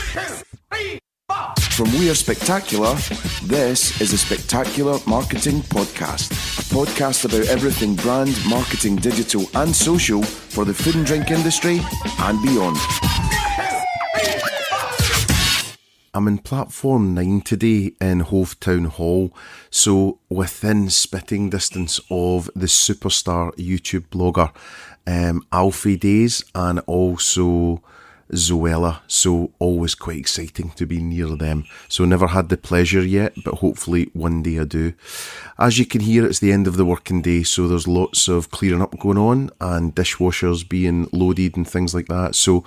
From We Are Spectacular, this is the Spectacular Marketing Podcast, a podcast about everything brand, marketing, digital and social for the food and drink industry and beyond. I'm in platform 9 today in Hove Town Hall, so within spitting distance of the superstar YouTube blogger Alfie Days and also Zoella, so always quite exciting to be near them. So never had the pleasure yet, but hopefully one day I do. As you can hear, it's the end of the working day, so there's lots of clearing up going on and dishwashers being loaded and things like that, so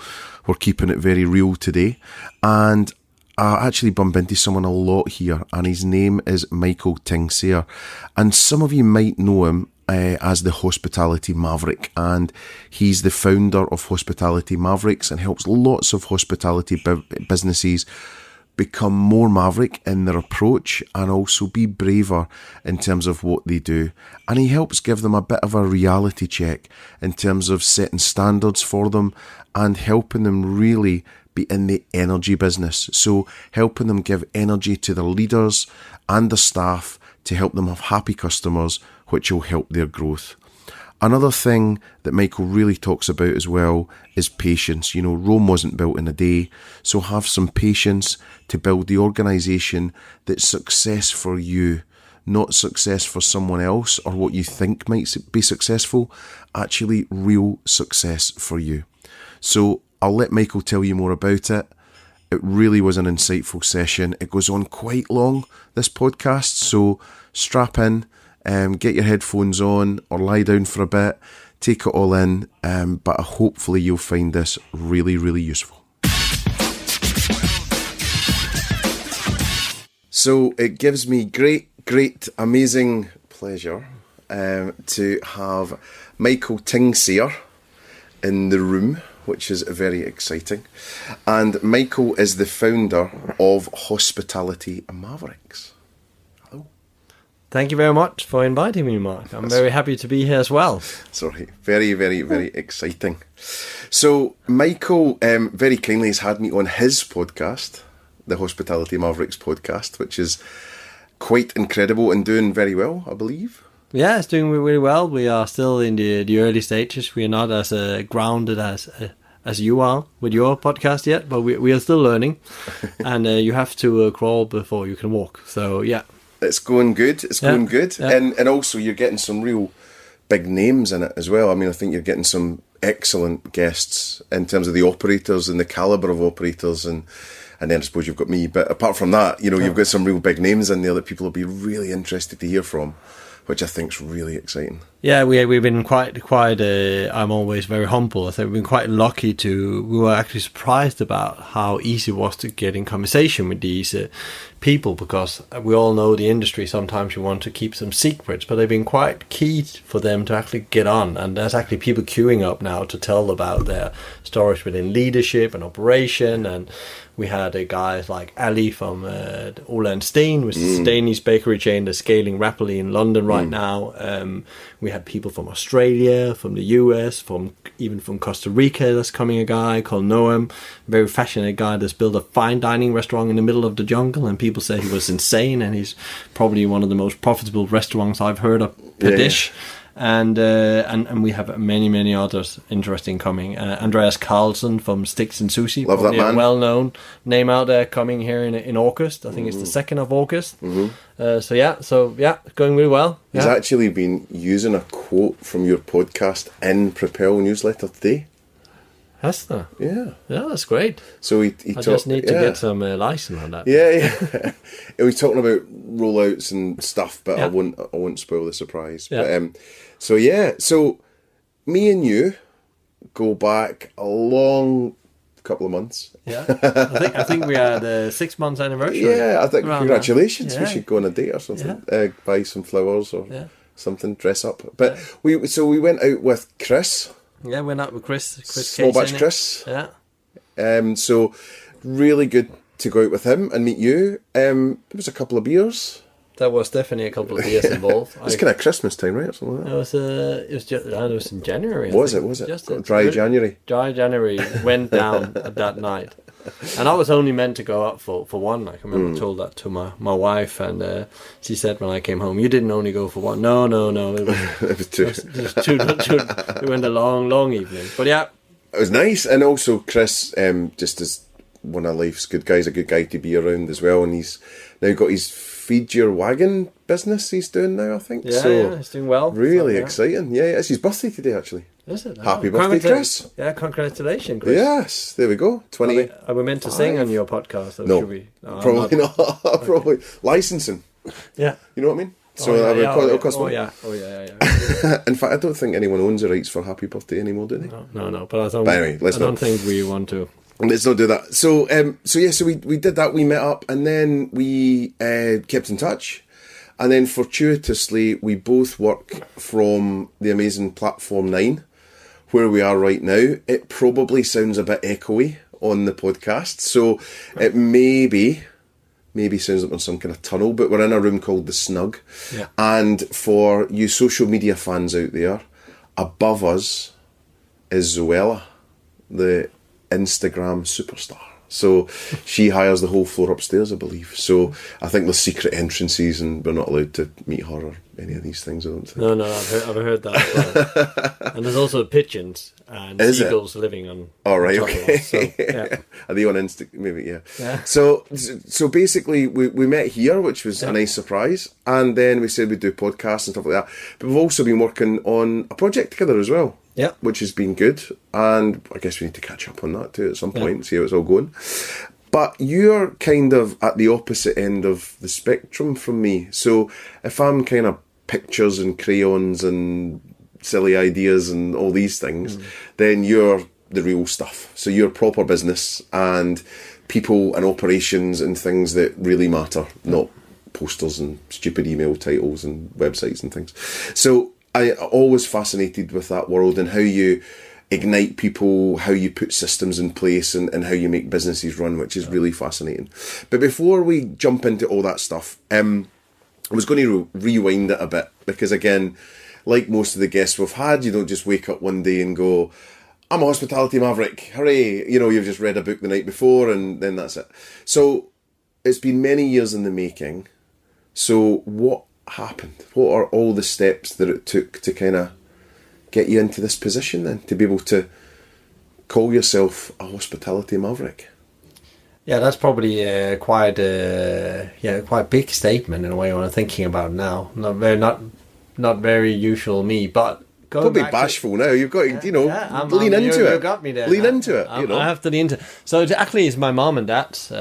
we're keeping it very real today. And I actually bump into someone a lot here, and his name is Michael Tingsager, and some of you might know him as the Hospitality Maverick, and he's the founder of Hospitality Mavericks and helps lots of hospitality businesses become more maverick in their approach and also be braver in terms of what they do. And he helps give them a bit of a reality check in terms of setting standards for them and helping them really be in the energy business. So helping them give energy to their leaders and the staff to help them have happy customers, which will help their growth. Another thing that Michael really talks about as well is patience. You know, Rome wasn't built in a day, so have some patience to build the organisation that's success for you, not success for someone else or what you think might be successful, actually real success for you. So I'll let Michael tell you more about it. It really was an insightful session. It goes on quite long, this podcast, so strap in, get your headphones on or lie down for a bit, take it all in, but hopefully you'll find this really, really useful. So it gives me great, amazing pleasure to have Michael Tingsager in the room, which is very exciting. And Michael is the founder of Hospitality Mavericks. Hello. Thank you very much for inviting me, Mark. I'm very happy to be here as well. Sorry, very exciting. So Michael very kindly has had me on his podcast, the Hospitality Mavericks podcast, which is quite incredible and doing very well, I believe. Yeah, it's doing really well. We are still in the early stages. We are not as grounded as you are with your podcast yet, but we are still learning. And you have to crawl before you can walk. So, yeah. It's going good. It's going good. Yeah. And also you're getting some real big names in it as well. I mean, I think you're getting some excellent guests in terms of the operators and the calibre of operators, and then I suppose you've got me. But apart from that, you know, you've got some real big names in there that people will be really interested to hear from, which I think is really exciting. Yeah, we've been quite. I'm always very humble. I think we've been quite lucky we were actually surprised about how easy it was to get in conversation with these people, because we all know the industry, sometimes you want to keep some secrets, but they've been quite key for them to actually get on. And there's actually people queuing up now to tell about their stories within leadership and operation. And we had guys like Ali from Ola & Steen, which is a Danish bakery chain that's scaling rapidly in London right now. We had people from Australia, from the US, even from Costa Rica. There's coming a guy called Noam, very passionate guy that's built a fine dining restaurant in the middle of the jungle, and people say he was insane, and he's probably one of the most profitable restaurants I've heard of per dish. And we have many others interesting coming. Andreas Carlson from Sticks and Sushi, love that man. A well-known name out there, coming here in August. I think it's the 2nd of August. So going really well. He's actually been using a quote from your podcast in Propel newsletter today. Has there? Yeah, that's great. So he just need to get some license on that. Yeah. He was talking about rollouts and stuff, but I won't spoil the surprise. Yeah. But so me and you go back a long couple of months. Yeah, I think we are the 6 months anniversary. Yeah, I think congratulations. We should go on a date or something. Buy some flowers or something, dress up. But we went out with Chris. Yeah, went out with Chris Small Batch Chris. Yeah. So really good to go out with him and meet you. There was a couple of beers. There was definitely a couple of beers involved. It's kind of Christmas time, right? Or something like that. It was in January. Was it? Just Dry January. Dry January went down at that night. And I was only meant to go up for one. I can remember I told that to my wife, and she said when I came home, "You didn't only go for one." No. It was two. It went a long evening. But yeah, it was nice. And also Chris, just as one of life's good guys, a good guy to be around as well. And he's now got his Feed Your Wagon business he's doing now, I think. Yeah, he's doing well. Really exciting. Yeah, it's his birthday today, actually. Is it? Happy birthday, Chris. Yeah, congratulations, Chris. Yes, there we go. 20. Are we meant to sing on your podcast? Or no, should we? No, probably not. Probably. Licensing. Yeah. You know what I mean? So yeah. In fact, I don't think anyone owns the rights for Happy Birthday anymore, do they? No. But anyway, I don't think we want to. Let's not do that. So we did that. We met up, and then we kept in touch. And then fortuitously, we both work from the amazing Platform 9, where we are right now. It probably sounds a bit echoey on the podcast, so it maybe sounds like we're in some kind of tunnel, but we're in a room called The Snug. Yeah. And for you social media fans out there, above us is Zoella, the Instagram superstar. So she hires the whole floor upstairs, I believe. So I think there's secret entrances, and we're not allowed to meet her or any of these things, I don't think. No, I've heard that as well. And there's also pigeons and seagulls living on. All right, okay. So, yeah. Are they on Insta? Maybe, yeah. So basically, we met here, which was a nice surprise, and then we said we'd do podcasts and stuff like that. But we've also been working on a project together as well. Yeah, which has been good, and I guess we need to catch up on that too at some point, see how it's all going. But you're kind of at the opposite end of the spectrum from me. So if I'm kind of pictures and crayons and silly ideas and all these things, then you're the real stuff. So you're proper business and people and operations and things that really matter, not posters and stupid email titles and websites and things. So I always fascinated with that world and how you ignite people, how you put systems in place and how you make businesses run, which is really fascinating. But before we jump into all that stuff, I was going to rewind it a bit because, again, like most of the guests we've had, you don't just wake up one day and go, I'm a hospitality maverick, hooray. You know, you've just read a book the night before and then that's it. So it's been many years in the making. So what happened? What are all the steps that it took to kind of get you into this position then, to be able to call yourself a hospitality maverick? Yeah, that's probably quite big statement in a way when I'm thinking about it now. Not very usual me, but probably bashful now. You've got to, lean into it. You got me there. Lean into it. I have to lean into it. So actually, it's my mom and dad's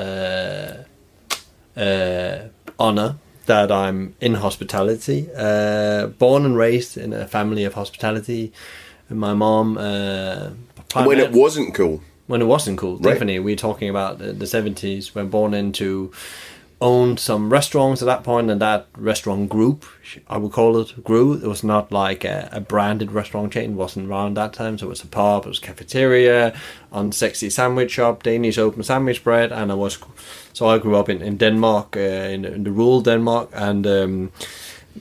honor that I'm in hospitality. Born and raised in a family of hospitality. My mom. When it wasn't cool. When it wasn't cool, right. Definitely. We're talking about the 70s. We're born into, owned some restaurants at that point, and that restaurant group, I would call it, grew. It was not like a branded restaurant chain. It wasn't around that time. So it was a pub, it was a cafeteria, unsexy sandwich shop, Danish open sandwich bread, and I grew up in Denmark, in the rural Denmark, and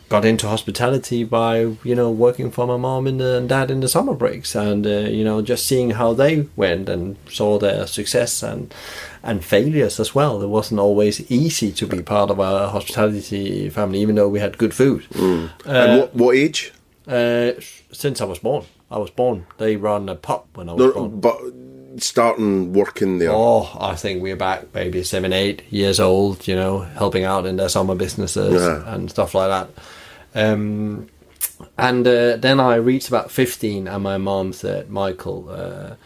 got into hospitality by working for my mom and dad in the summer breaks, and just seeing how they went and saw their success and failures as well. It wasn't always easy to be part of a hospitality family, even though we had good food. And what age? Since I was born. They run a pub when I was born. But starting working there? Oh, I think we're back maybe 7-8 years old, helping out in their summer businesses and stuff like that. And then I reached about 15 and my mom said, Michael,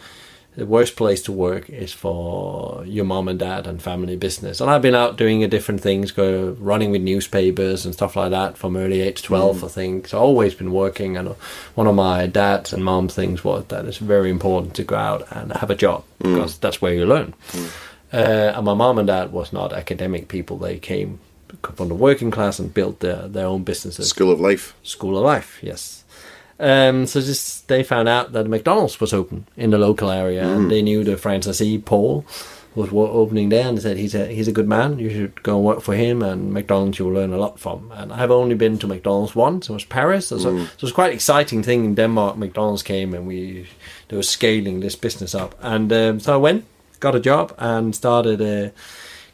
the worst place to work is for your mom and dad and family business. And I've been out doing different things, running with newspapers and stuff like that from early age 12, I think. So I've always been working. And one of my dad's and mom's things was that it's very important to go out and have a job because that's where you learn. And my mom and dad was not academic people. They came from the working class and built their own businesses. School of life, yes. So they found out that McDonald's was open in the local area, and they knew the franchisee Paul was opening there, and they said he's a good man. You should go and work for him, and McDonald's you'll learn a lot from. And I've only been to McDonald's once. It was Paris, so it was quite an exciting thing in Denmark. McDonald's came and they were scaling this business up, and so I went. got a job and started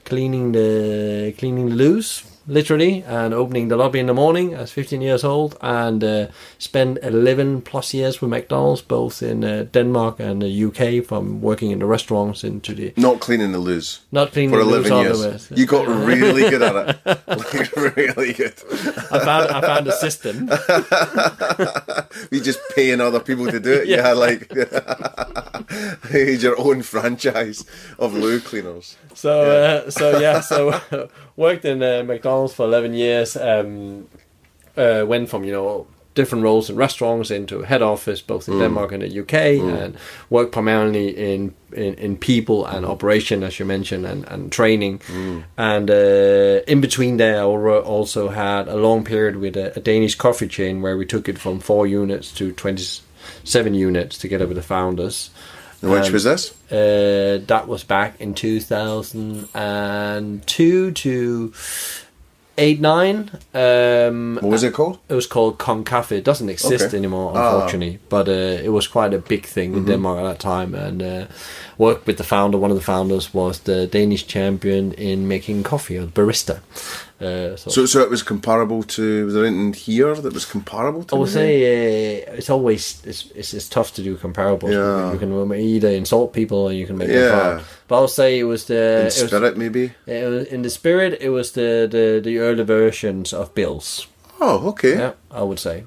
cleaning the loos, literally, and opening the lobby in the morning as 15 years old, and spent 11 plus years with McDonald's, both in Denmark and the UK, from working in the restaurants into the... Not cleaning the loos. Not cleaning for the loos 11 all years. the way. You got really good at it. Like, really good. I found a system. You just paying other people to do it. Yeah, like your own franchise of loo cleaners. So worked in McDonald's for 11 years. Went from different roles in restaurants into head office, both in Denmark and the UK, and worked primarily in people and operation, as you mentioned, and training. And in between there, I also had a long period with a Danish coffee chain where we took it from 4 units to 27 units together with the founders. Which was this? That was back in 2002 to 8-9. What was it called? It was called Kong Cafe. It doesn't exist anymore, unfortunately. But it was quite a big thing in Denmark at that time. And worked with the founder. One of the founders was the Danish champion in making coffee, or barista. So it was comparable to... Was there anything here that was comparable to? I would say it's tough to do comparables. Yeah. You can either insult people or you can make them proud. But I would say it was the... In spirit, maybe? In the spirit, it was the early versions of Bill's. Oh, okay. Yeah, I would say.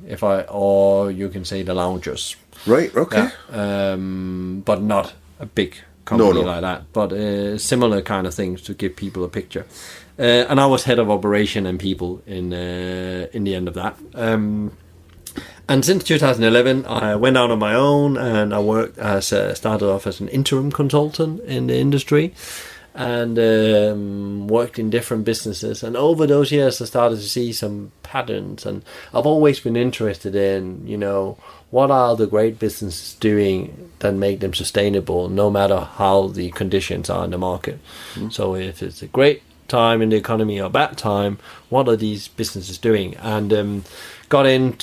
Or you can say the loungers. Right, okay. Yeah. But not a big company like that. But similar kind of things to give people a picture. And I was head of operation and people in the end of that. And since 2011, I went out on my own, and I worked started off as an interim consultant in the industry, and worked in different businesses. And over those years, I started to see some patterns, and I've always been interested in, what are the great businesses doing that make them sustainable, no matter how the conditions are in the market. So if it's a great time in the economy or bad time, what are these businesses doing? And got in.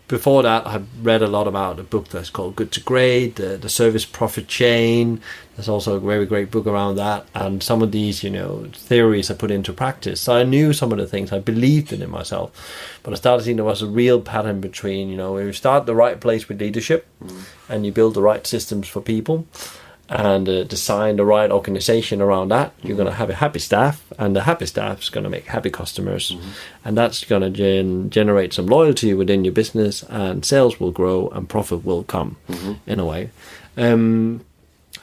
Before that, I read a lot about a book that's called Good to Great, the service profit chain. There's also a very great book around that, and some of these theories I put into practice. So I knew some of the things, I believed in myself, but I started seeing there was a real pattern between when you start the right place with leadership, and you build the right systems for people, and design the right organization around that, you're going to have a happy staff, and the happy staff is going to make happy customers, and that's going to generate some loyalty within your business, and sales will grow and profit will come in a way.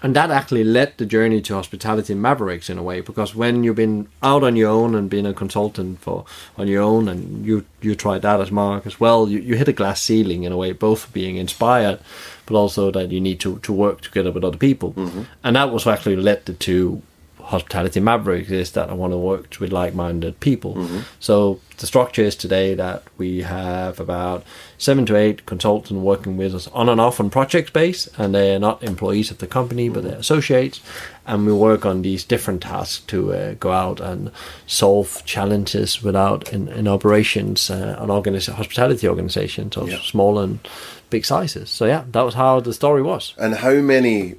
And that actually led the journey to Hospitality Mavericks in a way, because when you've been out on your own and been a consultant on your own, and you tried that as Mark as well, you hit a glass ceiling in a way, both being inspired, but also that you need to work together with other people. And that was actually led to Hospitality Mavericks, is that I want to work with like-minded people. So the structure is today that we have about 7 to 8 consultants working with us on and off on project base, and they are not employees of the company, but they're associates, and we work on these different tasks to go out and solve challenges without in operations on hospitality organizations of small and big sizes. So that was how the story was. And how many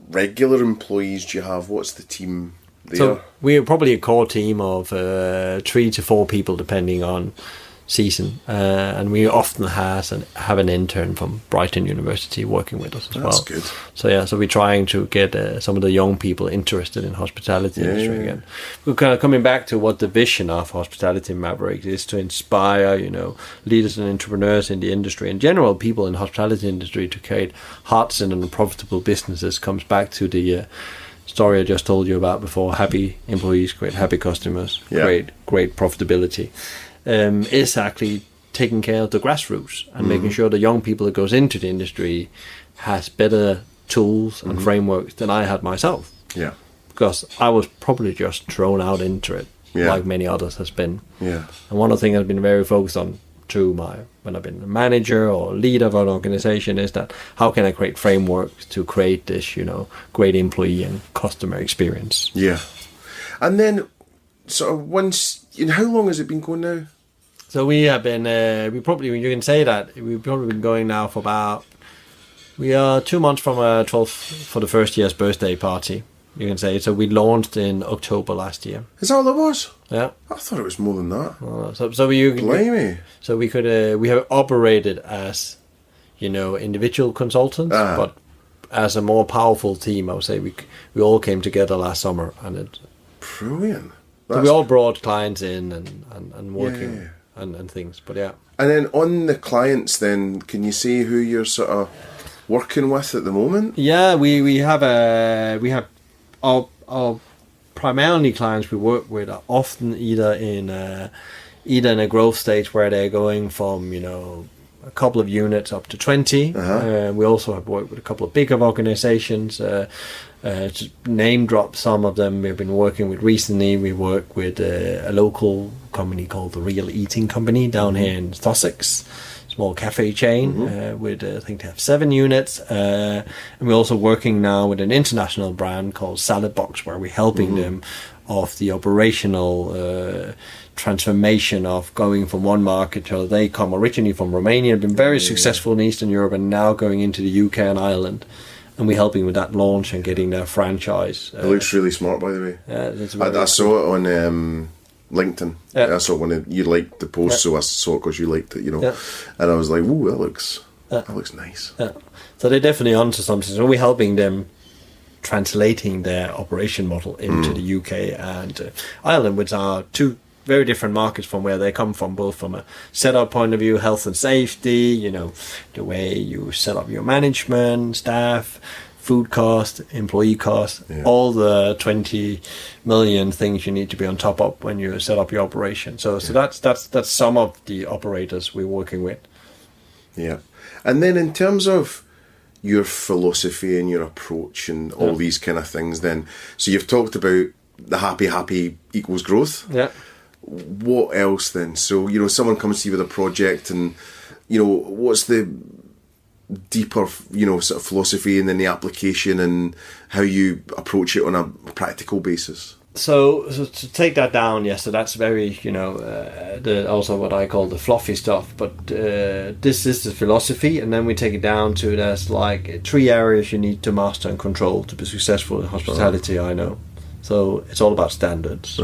regular employees do you have? What's the team there? So we're probably a core team of 3 to 4 people, depending on season, and we often have an intern from Brighton University working with us as well. That's good. So we're trying to get some of the young people interested in hospitality industry again. We're kind of coming back to what the vision of Hospitality Mavericks is, to inspire leaders and entrepreneurs in the industry in general, people in the hospitality industry, to create hearts and profitable businesses. Comes back to the story I just told you about before: happy employees create happy customers, great profitability. Is actually taking care of the grassroots and making sure the young people that goes into the industry has better tools and frameworks than I had myself. Yeah. Because I was probably just thrown out into it, like many others has been. Yeah. And one of the things I've been very focused on when I've been a manager or leader of an organization is that how can I create frameworks to create this, great employee and customer experience. Yeah. And then sort of once, how long has it been going now? So we have been, you can say that we've probably been going now for about We are 2 months from 12 for the first year's birthday party, you can say. So we launched in October last year. Is that all it was? Yeah. I thought it was more than that. Blimey. So we could we have operated as, individual consultants, but as a more powerful team. I would say we all came together last summer, and brilliant. So we all brought clients in and working and things. But yeah. And then on the clients, then can you see who you're sort of working with at the moment? Yeah, we have our primarily clients we work with are often either in a growth stage where they're going from a couple of units up to 20. We also have worked with a couple of bigger organizations. To name drop some of them we've been working with recently, we work with a local company called the Real Eating Company down here in Sussex, small cafe chain with I think they have 7 units, and we're also working now with an international brand called Salad Box, where we're helping them of the operational transformation of going from one market to they come originally from Romania, been very successful in Eastern Europe, and now going into the UK and Ireland. And we're helping with that launch and getting their franchise. It looks really smart, by the way. Yeah, I saw it on LinkedIn. Yeah. I saw it when you liked the post, so I saw it because you liked it, Yeah. And I was like, "Ooh, that looks nice." Yeah. So they're definitely onto something. So we're helping them translating their operation model into the UK and Ireland, which are two very different markets from where they come from, both from a setup point of view, health and safety, the way you set up your management, staff, food cost, employee cost, all the 20 million things you need to be on top of when you set up your operation. So that's some of the operators we're working with. Yeah. And then in terms of your philosophy and your approach and all these kind of things then, so you've talked about the happy equals growth. Yeah. What else then? So, someone comes to you with a project and, what's the deeper, sort of philosophy and then the application and how you approach it on a practical basis? So to take that down, so that's very, also what I call the fluffy stuff. But this is the philosophy, and then we take it down to there's like 3 areas you need to master and control to be successful in hospitality, I know. So it's all about standards.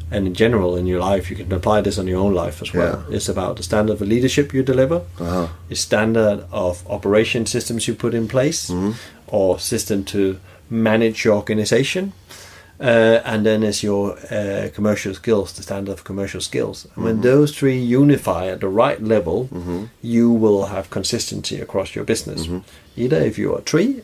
And in general, in your life, you can apply this on your own life as well. Yeah. It's about the standard of leadership you deliver, the standard of operation systems you put in place, or system to manage your organization, and then it's your commercial skills, the standard of commercial skills. And when those 3 unify at the right level, you will have consistency across your business. Either if you are 3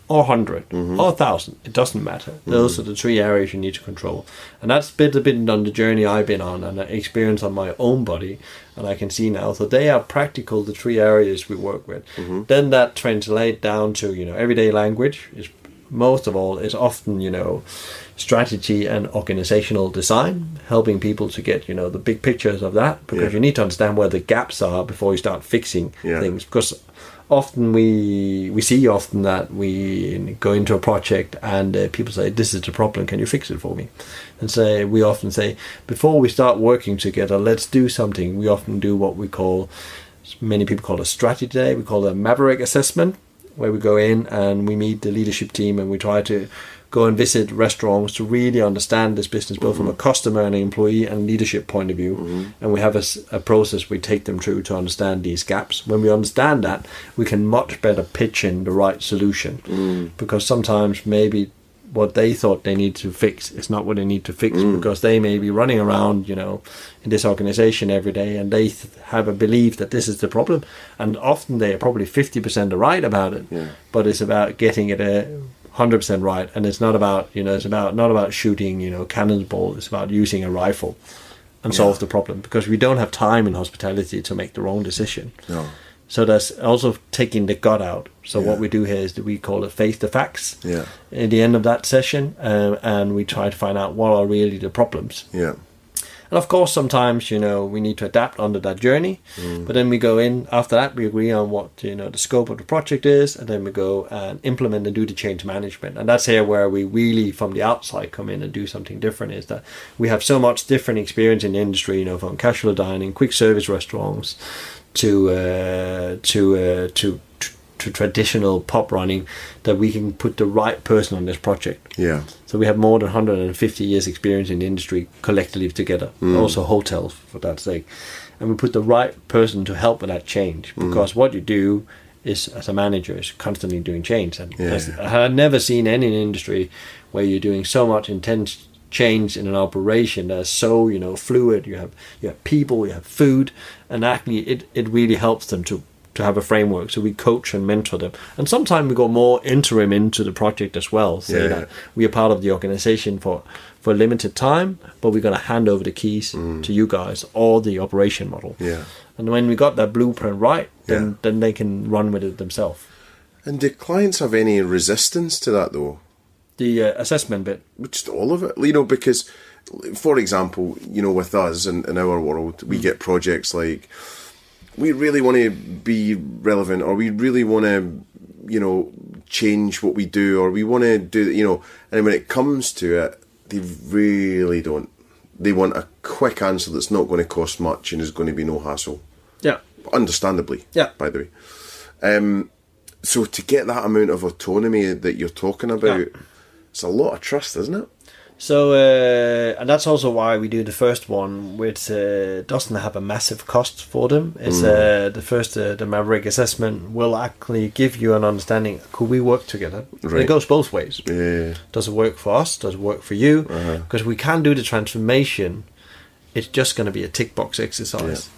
or 100 or 1,000, it doesn't matter. Those are the 3 areas you need to control, and that's a bit on the journey I've been on and I experience on my own body, and I can see now. So they are practical, the 3 areas we work with. Then that translate down to everyday language. Is most of all is often strategy and organizational design, helping people to get the big pictures of that, because you need to understand where the gaps are before you start fixing things. Because often we see that we go into a project and people say, "This is the problem, can you fix it for me?" And we often say, before we start working together, let's do something. We often do what many people call a strategy day. We call it a maverick assessment, where we go in and we meet the leadership team and we try to go and visit restaurants to really understand this business, both from a customer and an employee and leadership point of view. And we have a process we take them through to understand these gaps. When we understand that, we can much better pitch in the right solution, because sometimes maybe what they thought they need to fix is not what they need to fix, because they may be running around, in this organization every day, and they have a belief that this is the problem, and often they are probably 50% right about it, but it's about getting it 100% right, and it's not about not about shooting cannonball. It's about using a rifle and solve the problem, because we don't have time in hospitality to make the wrong decision. So that's also taking the gut out. So what we do here is that we call it face the facts. At the end of that session, and we try to find out what are really the problems. And of course, sometimes, we need to adapt under that journey. But then we go in, after that, we agree on what, the scope of the project is. And then we go and implement and do the change management. And that's here where we really, from the outside, come in and do something different. Is that we have so much different experience in the industry, from casual dining, quick service restaurants, to to traditional pub running, that we can put the right person on this project. Yeah. So we have more than 150 years experience in the industry collectively together, also hotels for that sake. And we put the right person to help with that change, because what you do is, as a manager, is constantly doing change. And I've never seen any industry where you're doing so much intense change in an operation that's so, fluid. You have people, you have food, and actually it really helps them to have a framework. So we coach and mentor them, and sometimes we go more interim into the project as well, say that we are part of the organization for a limited time, but we're going to hand over the keys to you guys, or the operation model. And when we got that blueprint right, then they can run with it themselves. And do clients have any resistance to that though? The assessment bit? Just all of it, because, for example, with us in our world, we get projects like, we really want to be relevant, or we really want to, change what we do, or we want to do, and when it comes to it, they really don't. They want a quick answer that's not going to cost much and is going to be no hassle. Yeah. Understandably. Yeah. By the way. So to get that amount of autonomy that you're talking about, it's a lot of trust, isn't it? So, and that's also why we do the first one, which doesn't have a massive cost for them. It's the first, the Maverick assessment will actually give you an understanding, could we work together? Right. It goes both ways. Yeah. Does it work for us? Does it work for you? Because we can't do the transformation. It's just going to be a tick box exercise.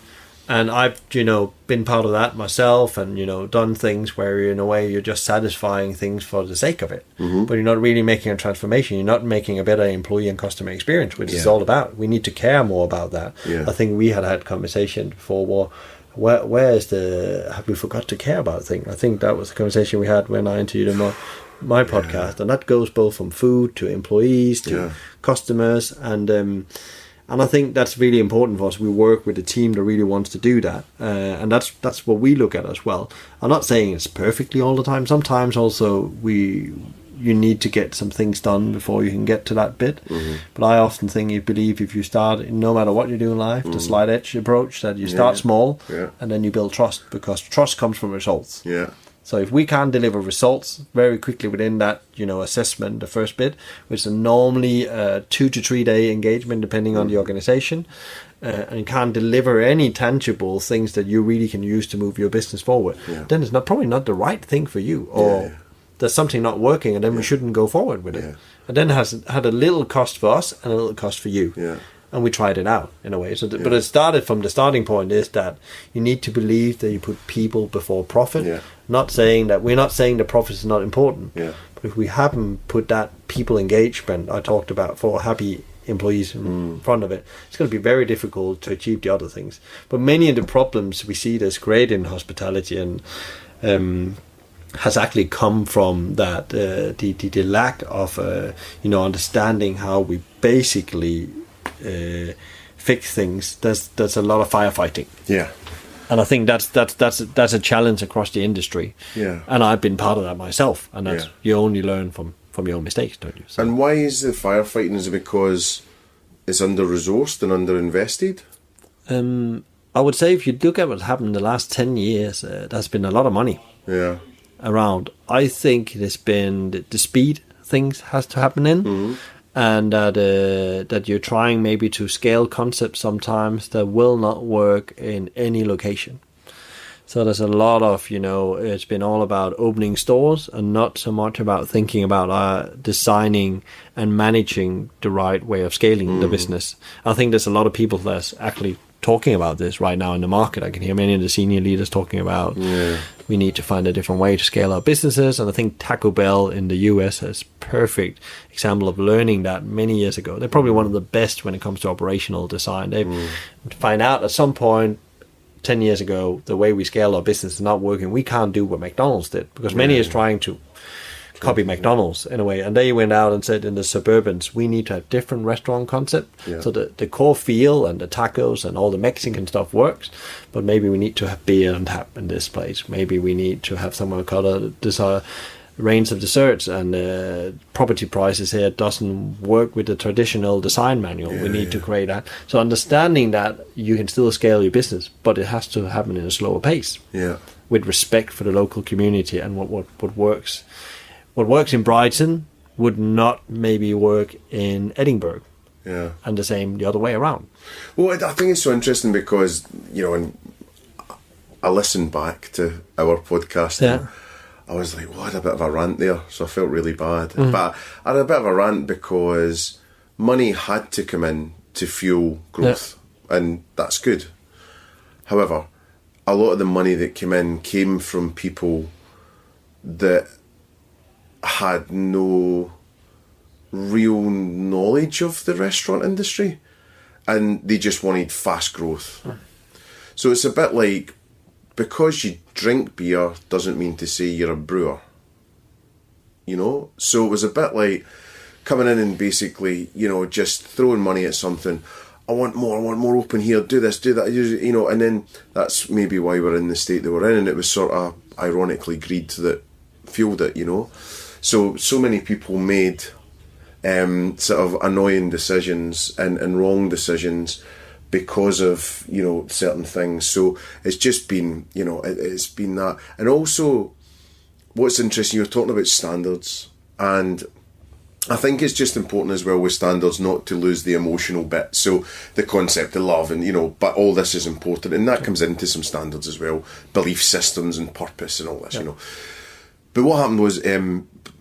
And I've, been part of that myself, and, done things where, in a way, you're just satisfying things for the sake of it. But you're not really making a transformation. You're not making a better employee and customer experience, which is all about. We need to care more about that. I think we had conversation before, well, where is have we forgot to care about things? I think that was the conversation we had when I interviewed my podcast. And that goes both from food to employees to customers, and I think that's really important for us. We work with a team that really wants to do that. And that's what we look at as well. I'm not saying it's perfectly all the time. Sometimes also you need to get some things done before you can get to that bit. But I often believe if you start, no matter what you do in life, the slide edge approach, that you start small and then you build trust, because trust comes from results. So if we can deliver results very quickly within that, assessment, the first bit, which is normally a 2 to 3 day engagement, depending on the organization, and can't deliver any tangible things that you really can use to move your business forward, then it's probably not the right thing for you, or there's something not working, and then we shouldn't go forward with it. And then it has had a little cost for us and a little cost for you. And we tried it out in a way. So, but it started from the starting point is that you need to believe that you put people before profit. We're not saying the profit is not important. But if we haven't put that people engagement I talked about for happy employees in front of it, it's going to be very difficult to achieve the other things. But many of the problems we see that's great in hospitality and has actually come from that the lack of understanding how we basically fix things. There's a lot of firefighting. And I think that's a challenge across the industry. And I've been part of that myself. And that's you only learn from your own mistakes, don't you? So. And why is the firefighting? Is it because it's under-resourced and under-invested? I would say if you look at what's happened in the last 10 years, there's been a lot of money around. I think it has been the speed things has to happen in. And that you're trying maybe to scale concepts sometimes that will not work in any location. So there's a lot of, it's been all about opening stores and not so much about thinking about designing and managing the right way of scaling the business. I think there's a lot of people that's actually talking about this right now in the market. I can hear many of the senior leaders talking about we need to find a different way to scale our businesses. And I think Taco Bell in the US is perfect example of learning that many years ago. They're probably one of the best when it comes to operational design. They find out at some point 10 years ago, the way we scale our business is not working. We can't do what McDonald's did, because many is trying to copy McDonald's in a way. And they went out and said in the suburbans, we need to have different restaurant concept. So the core feel and the tacos and all the Mexican stuff works, but maybe we need to have beer and tap in this place. Maybe we need to have somewhere called a range of desserts, and property prices here doesn't work with the traditional design manual. We need to create that. So understanding that you can still scale your business, but it has to happen in a slower pace. with respect for the local community and what works. What works in Brighton would not maybe work in Edinburgh. Yeah. And the same the other way around. Well, I think it's so interesting because, when I listened back to our podcast, and I was like, well, I had a bit of a rant there, so I felt really bad. But I had a bit of a rant because money had to come in to fuel growth, and that's good. However, a lot of the money that came from people that had no real knowledge of the restaurant industry, and they just wanted fast growth. So it's a bit like, because you drink beer doesn't mean to say you're a brewer, so it was a bit like coming in and basically just throwing money at something. I want more open here, do this, do that, and then that's maybe why we're in the state that we're in, and it was sort of ironically greed that fueled it. So many people made sort of annoying decisions and wrong decisions because of certain things. So it's just been it's been that. And also what's interesting, you're talking about standards, and I think it's just important as well with standards not to lose the emotional bit. So the concept of love and but all this is important, and that comes into some standards as well, belief systems and purpose and all this. But what happened was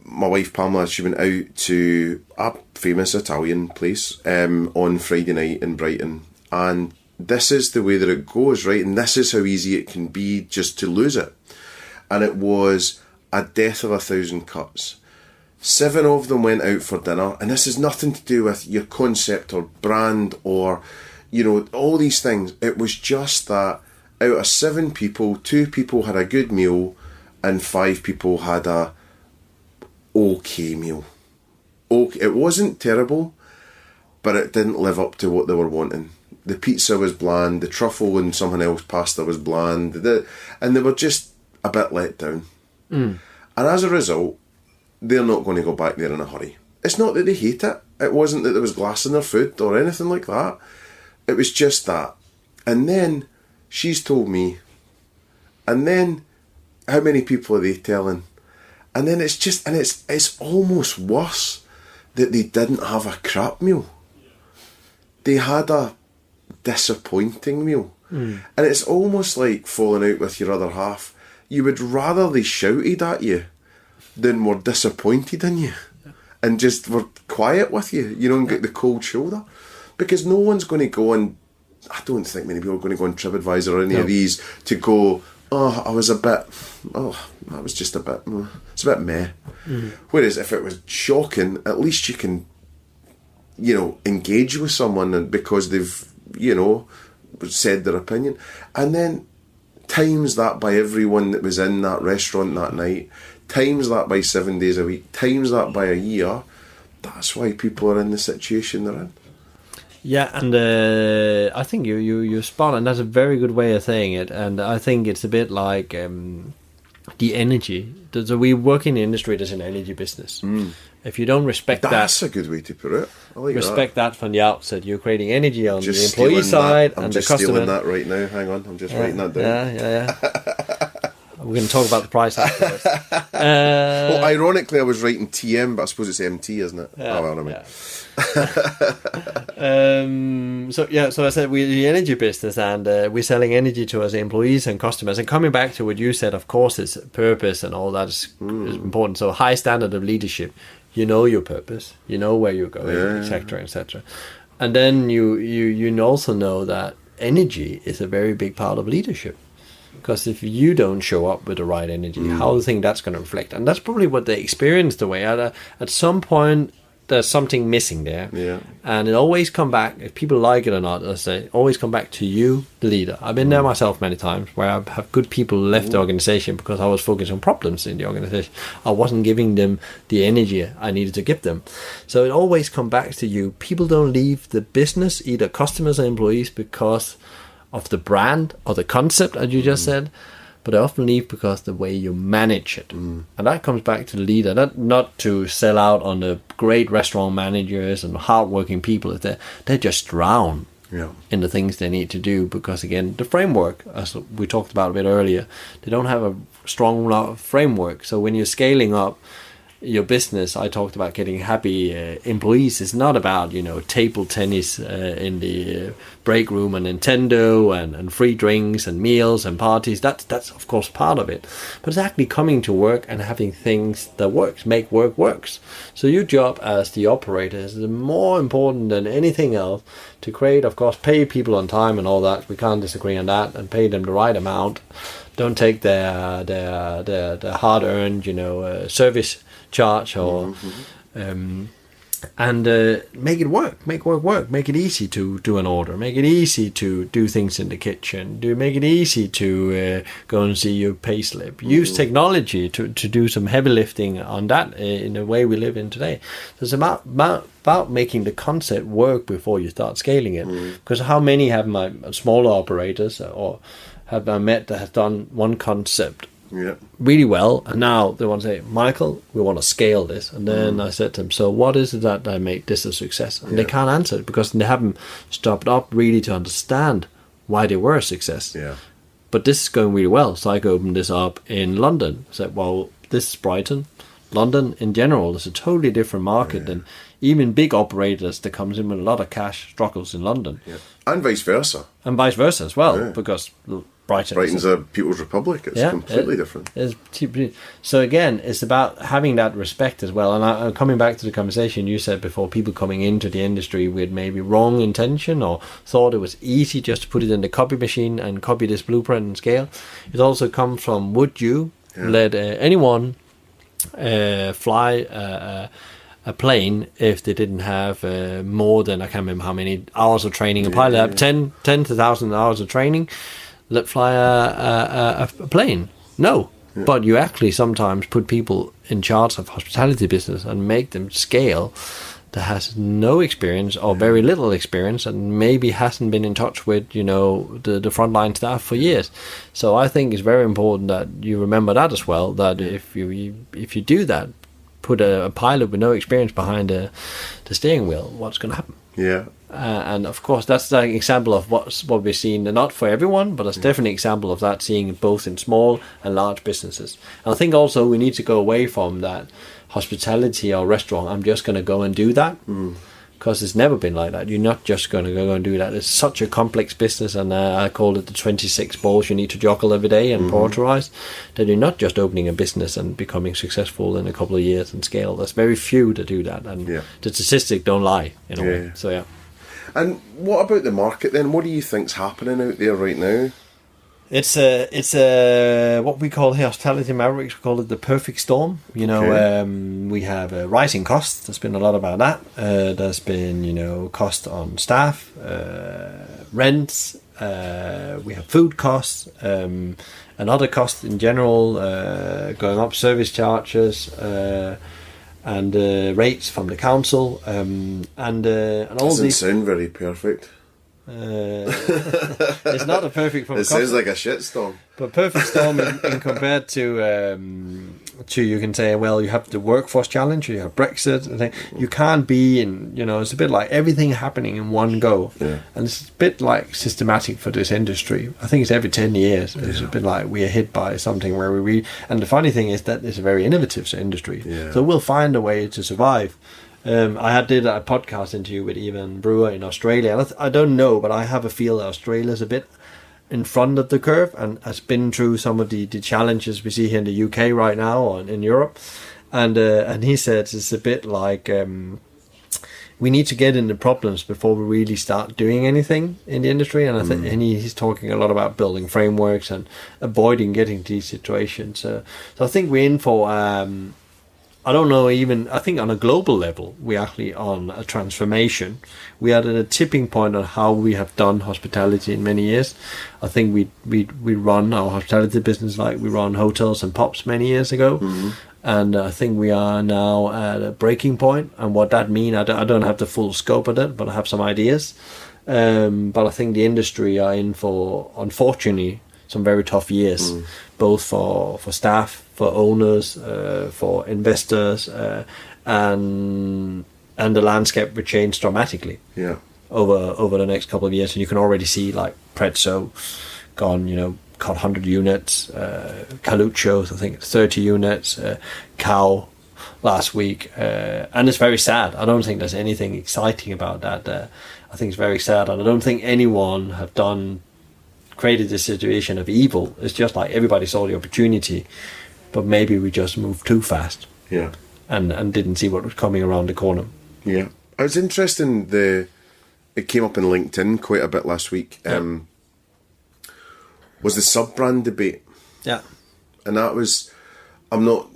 my wife Pamela, she went out to a famous Italian place on Friday night in Brighton, and this is the way that it goes, right? And this is how easy it can be just to lose it. And it was a death of 1,000 cuts. 7 of them went out for dinner, and this has nothing to do with your concept or brand or all these things. It was just that out of 7 people, 2 people had a good meal and 5 people had a okay meal. Okay, it wasn't terrible, but it didn't live up to what they were wanting. The pizza was bland, the truffle and someone else pasta was bland, and they were just a bit let down. And as a result, they're not going to go back there in a hurry. It's not that they hate it. It wasn't that there was glass in their food or anything like that. It was just that. And then she's told me, and then how many people are they telling? And then it's just, and it's almost worse that they didn't have a crap meal. They had a disappointing meal. And it's almost like falling out with your other half. You would rather they shouted at you than were disappointed in you and just were quiet with you, and get the cold shoulder. Because no one's going to go on, I don't think many people are going to go on TripAdvisor or any of these to go, that was just a bit, it's a bit meh. Whereas if it was shocking, at least you can, engage with someone because they've, said their opinion. And then times that by everyone that was in that restaurant that night, times that by 7 days a week, times that by a year. That's why people are in the situation they're in. Yeah, and I think you're spot on. That's a very good way of saying it. And I think it's a bit like the energy. So we work in the industry that's an energy business. If you don't respect that's a good way to put it. I like respect that from the outset. You're creating energy on the employee side and the customer. I'm just stealing that right now. Hang on, I'm just writing that down. Yeah. We're going to talk about the price afterwards. Well, ironically, I was writing TM, but I suppose it's MT, isn't it? Yeah, I mean. So I said we're the energy business, and we're selling energy to us employees and customers. And coming back to what you said, of course, it's purpose and all that is important. So high standard of leadership. You know your purpose. You know where you're going, etc., etc. And then you also know that energy is a very big part of leadership. Because if you don't show up with the right energy, how do you think that's going to reflect? And that's probably what they experienced the way. At some point, there's something missing there. Yeah. And it always come back, if people like it or not, I say, always come back to you, the leader. I've been there myself many times where I have good people left the organization because I was focused on problems in the organization. I wasn't giving them the energy I needed to give them. So it always come back to you. People don't leave the business, either customers or employees, because of the brand or the concept, as you just said, but they often leave because the way you manage it. And that comes back to the leader, not to sell out on the great restaurant managers and hardworking people. They just drown in the things they need to do, because again, the framework, as we talked about a bit earlier, they don't have a strong framework. So when you're scaling up your business, I talked about getting happy employees. It's not about, table tennis in the break room and Nintendo and free drinks and meals and parties. That's of course part of it, but it's actually coming to work and having things that works, make works. So your job as the operator is more important than anything else, to create, of course, pay people on time and all that. We can't disagree on that, and pay them the right amount. Don't take their hard-earned, service charge, or and make it work, make it easy to do an order, make it easy to do things in the kitchen, make it easy to go and see your pay slip. Use technology to do some heavy lifting on that in the way we live in today. So it's about making the concept work before you start scaling it. Because how many have my smaller operators or have I met that have done one concept really well, and now they want to say, Michael, we want to scale this. And then I said to them, so what is it that made this a success? And they can't answer it because they haven't stopped up really to understand why they were a success. But this is going really well, so I could open this up in London. I said, well, this is Brighton. London in general is a totally different market than even big operators that comes in with a lot of cash struggles in London. And vice versa. And vice versa as well, because Brighton's a People's Republic. It's completely different. So again, it's about having that respect as well. And coming back to the conversation you said before, people coming into the industry with maybe wrong intention or thought it was easy just to put it in the copy machine and copy this blueprint and scale. It also comes from, would you let anyone fly a plane if they didn't have more than, I can't remember how many hours of training. A pilot have 10 to 1,000 hours of training. Let fly a plane. No. But you actually sometimes put people in charge of hospitality business and make them scale that has no experience or very little experience and maybe hasn't been in touch with, the frontline staff for years. So I think it's very important that you remember that as well, that if you do that, put a pilot with no experience behind the steering wheel, what's going to happen? And of course, that's an example of what we've seen, not for everyone, but it's definitely an example of that, seeing it both in small and large businesses. And I think also we need to go away from that hospitality or restaurant, I'm just going to go and do that. Because it's never been like that. You're not just going to go and do that. It's such a complex business, and I call it the 26 balls you need to juggle every day and prioritize, that you're not just opening a business and becoming successful in a couple of years and scale. There's very few that do that, and the statistics don't lie in a way. So And what about the market then? What do you think's happening out there right now? It's what we call here, hospitality Mavericks, we call it the perfect storm. We have rising costs. There's been a lot about that. There's been, cost on staff, rents, we have food costs, and other costs in general, going up, service charges, and rates from the council, and all doesn't these sound very perfect. It's not a perfect from it sounds like a shitstorm, but perfect storm in compared to you can say, well, you have the workforce challenge, you have Brexit, and you can't be in, it's a bit like everything happening in one go, and it's a bit like systematic for this industry. I think it's every 10 years it's a bit like we are hit by something where and the funny thing is that it's a very innovative industry, so we'll find a way to survive. I did a podcast interview with Ivan Brewer in Australia. I don't know, but I have a feel that Australia's a bit in front of the curve and has been through some of the challenges we see here in the UK right now or in Europe. And he said it's a bit like we need to get in the problems before we really start doing anything in the industry. And I think he's talking a lot about building frameworks and avoiding getting to these situations. So I think we're in for... I don't know, I think on a global level, we're actually on a transformation. We are at a tipping point on how we have done hospitality in many years. I think we run our hospitality business like we run hotels and pubs many years ago. And I think we are now at a breaking point. And what that means, I don't have the full scope of it, but I have some ideas. But I think the industry are in for, unfortunately, some very tough years, both for staff, for owners, for investors, and the landscape will change dramatically. over the next couple of years, and you can already see like Prezzo gone, cut 100 units, Caluccio's I think 30 units, Cow last week, and it's very sad. I don't think there's anything exciting about that. I think it's very sad, and I don't think anyone have created this situation of evil. It's just like everybody saw the opportunity, but maybe we just moved too fast. Yeah. And didn't see what was coming around the corner. Yeah. It was interesting, it came up in LinkedIn quite a bit last week, was the sub-brand debate. Yeah. And that was, I'm not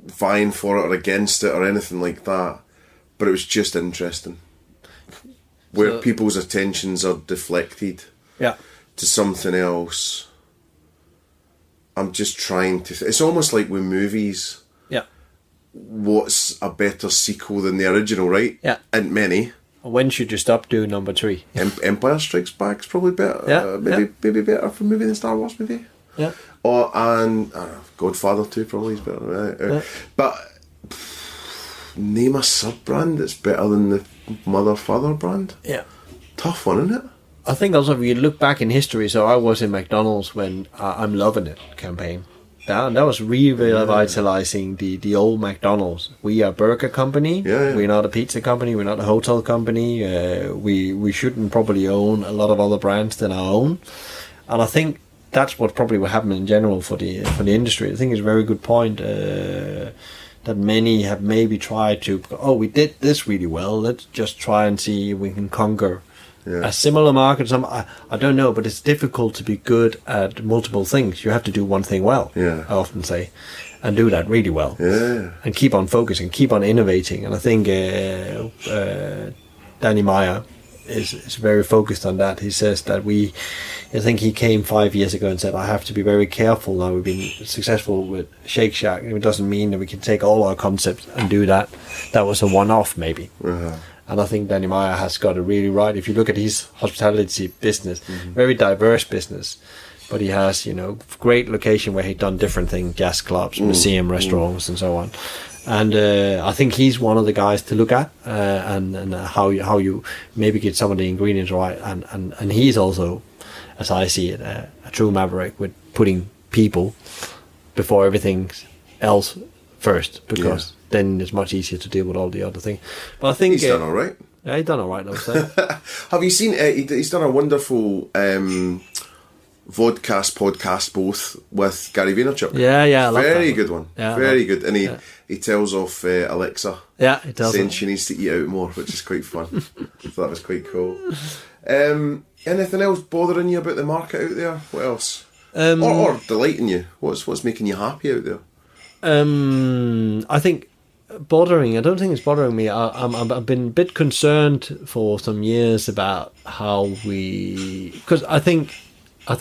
vying for it or against it or anything like that, but it was just interesting. Where people's attentions are deflected to something else. I'm just trying to... it's almost like with movies. Yeah. What's a better sequel than the original, right? Yeah. And many. When should you stop doing number 3? Empire Strikes Back's probably better. Yeah. Maybe better for a movie than Star Wars, maybe. Yeah. And Godfather 2 probably is better. Yeah. But name a sub-brand that's better than the mother-father brand. Yeah. Tough one, isn't it? I think also if you look back in history, so I was in McDonald's when I'm Loving It campaign. That was revitalizing the old McDonald's. We are a burger company. Yeah. We're not a pizza company. We're not a hotel company. We shouldn't probably own a lot of other brands than our own. And I think that's what probably will happen in general for the industry. I think it's a very good point that many have maybe tried to. We did this really well. Let's just try and see if we can conquer a similar market. I don't know, but it's difficult to be good at multiple things. You have to do one thing well. Yeah. I often say, and do that really well. Yeah. And keep on focusing, keep on innovating. And I think Danny Meyer is very focused on that. He says that I think he came 5 years ago and said, I have to be very careful now. We've been successful with Shake Shack. It doesn't mean that we can take all our concepts and do that. That was a one-off maybe. Uh-huh. And I think Danny Meyer has got it really right. If you look at his hospitality business, very diverse business, but he has, great location where he's done different things, jazz clubs, museum, restaurants, and so on. And I think he's one of the guys to look at, and how you maybe get some of the ingredients right. And he's also, as I see it, a true maverick with putting people before everything else first, because then it's much easier to deal with all the other things. But I think he's done all right. Yeah, he's done all right, I would say. Have you seen? He's done a wonderful vodcast podcast both with Gary Vaynerchuk. Yeah, I love very that good one. Yeah, very good, and he tells off Alexa. Yeah, he tells saying her. she needs to eat out more, which is quite fun. So that was quite cool. Anything else bothering you about the market out there? What else? Or delighting you? What's making you happy out there? I think bothering. I don't think it's bothering me. I've been a bit concerned for some years about how because I think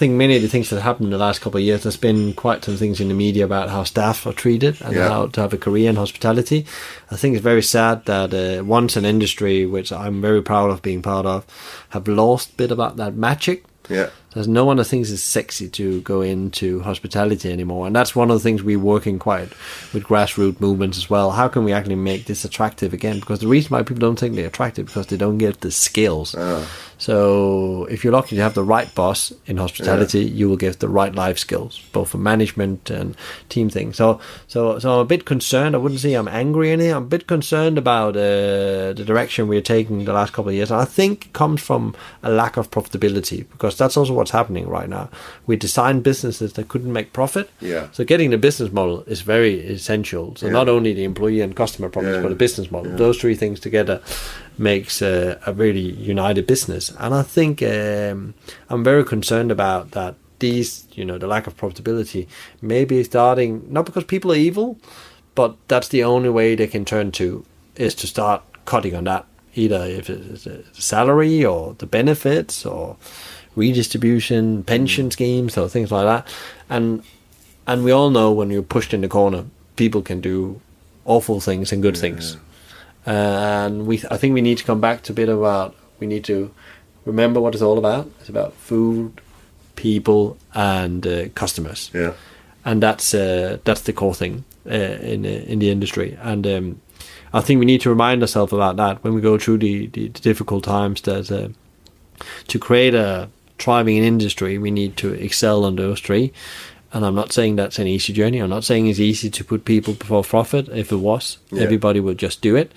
many of the things that happened in the last couple of years, there's been quite some things in the media about how staff are treated and how to have a career in hospitality. I think it's very sad that once an industry, which I'm very proud of being part of, have lost a bit about that magic. Yeah. There's no one that thinks it's sexy to go into hospitality anymore. And that's one of the things we're working quite with grassroots movements as well. How can we actually make this attractive again? Because the reason why people don't think they're attractive because they don't get the skills. So if you're lucky to have the right boss in hospitality, you will get the right life skills, both for management and team things. So I'm a bit concerned. I wouldn't say I'm angry in it. I'm a bit concerned about the direction we're taking the last couple of years. And I think it comes from a lack of profitability, because that's also what's happening right now. We designed businesses that couldn't make profit. Yeah. So getting the business model is very essential. So not only the employee and customer profits, but the business model. Those three things together makes a really united business. And I think I'm very concerned about that. These, the lack of profitability may be starting, not because people are evil, but that's the only way they can turn to, is to start cutting on that. Either if it's a salary or the benefits or redistribution, pension schemes or things like that. And we all know when you're pushed in the corner, people can do awful things and good things. And I think we need to come back to a bit about, we need to remember what it's all about. It's about food, people, and customers. Yeah, and that's the core thing in the industry. And I think we need to remind ourselves about that when we go through the difficult times, that to create a thriving industry, we need to excel on those three. And I'm not saying that's an easy journey. I'm not saying it's easy to put people before profit. If it was, everybody would just do it.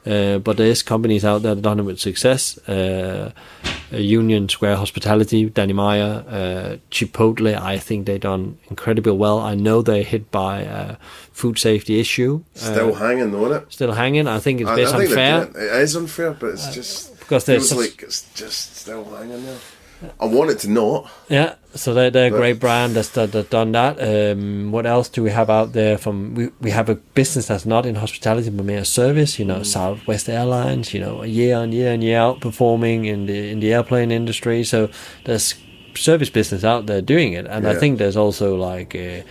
But there's companies out there that done it with success. Union Square Hospitality, Danny Meyer, Chipotle, I think they done incredibly well. I know they're hit by a food safety issue. Still hanging, though, isn't it? Still hanging. I think it's a bit unfair. It is unfair, but it's just... Because feels like it's just still hanging there. I want it to not. Yeah, so they're a great brand that's done that. What else do we have out there? We have a business that's not in hospitality but mere service. Southwest Airlines. Year on year out performing in the airplane industry. So there's service business out there doing it, and I think there's also like the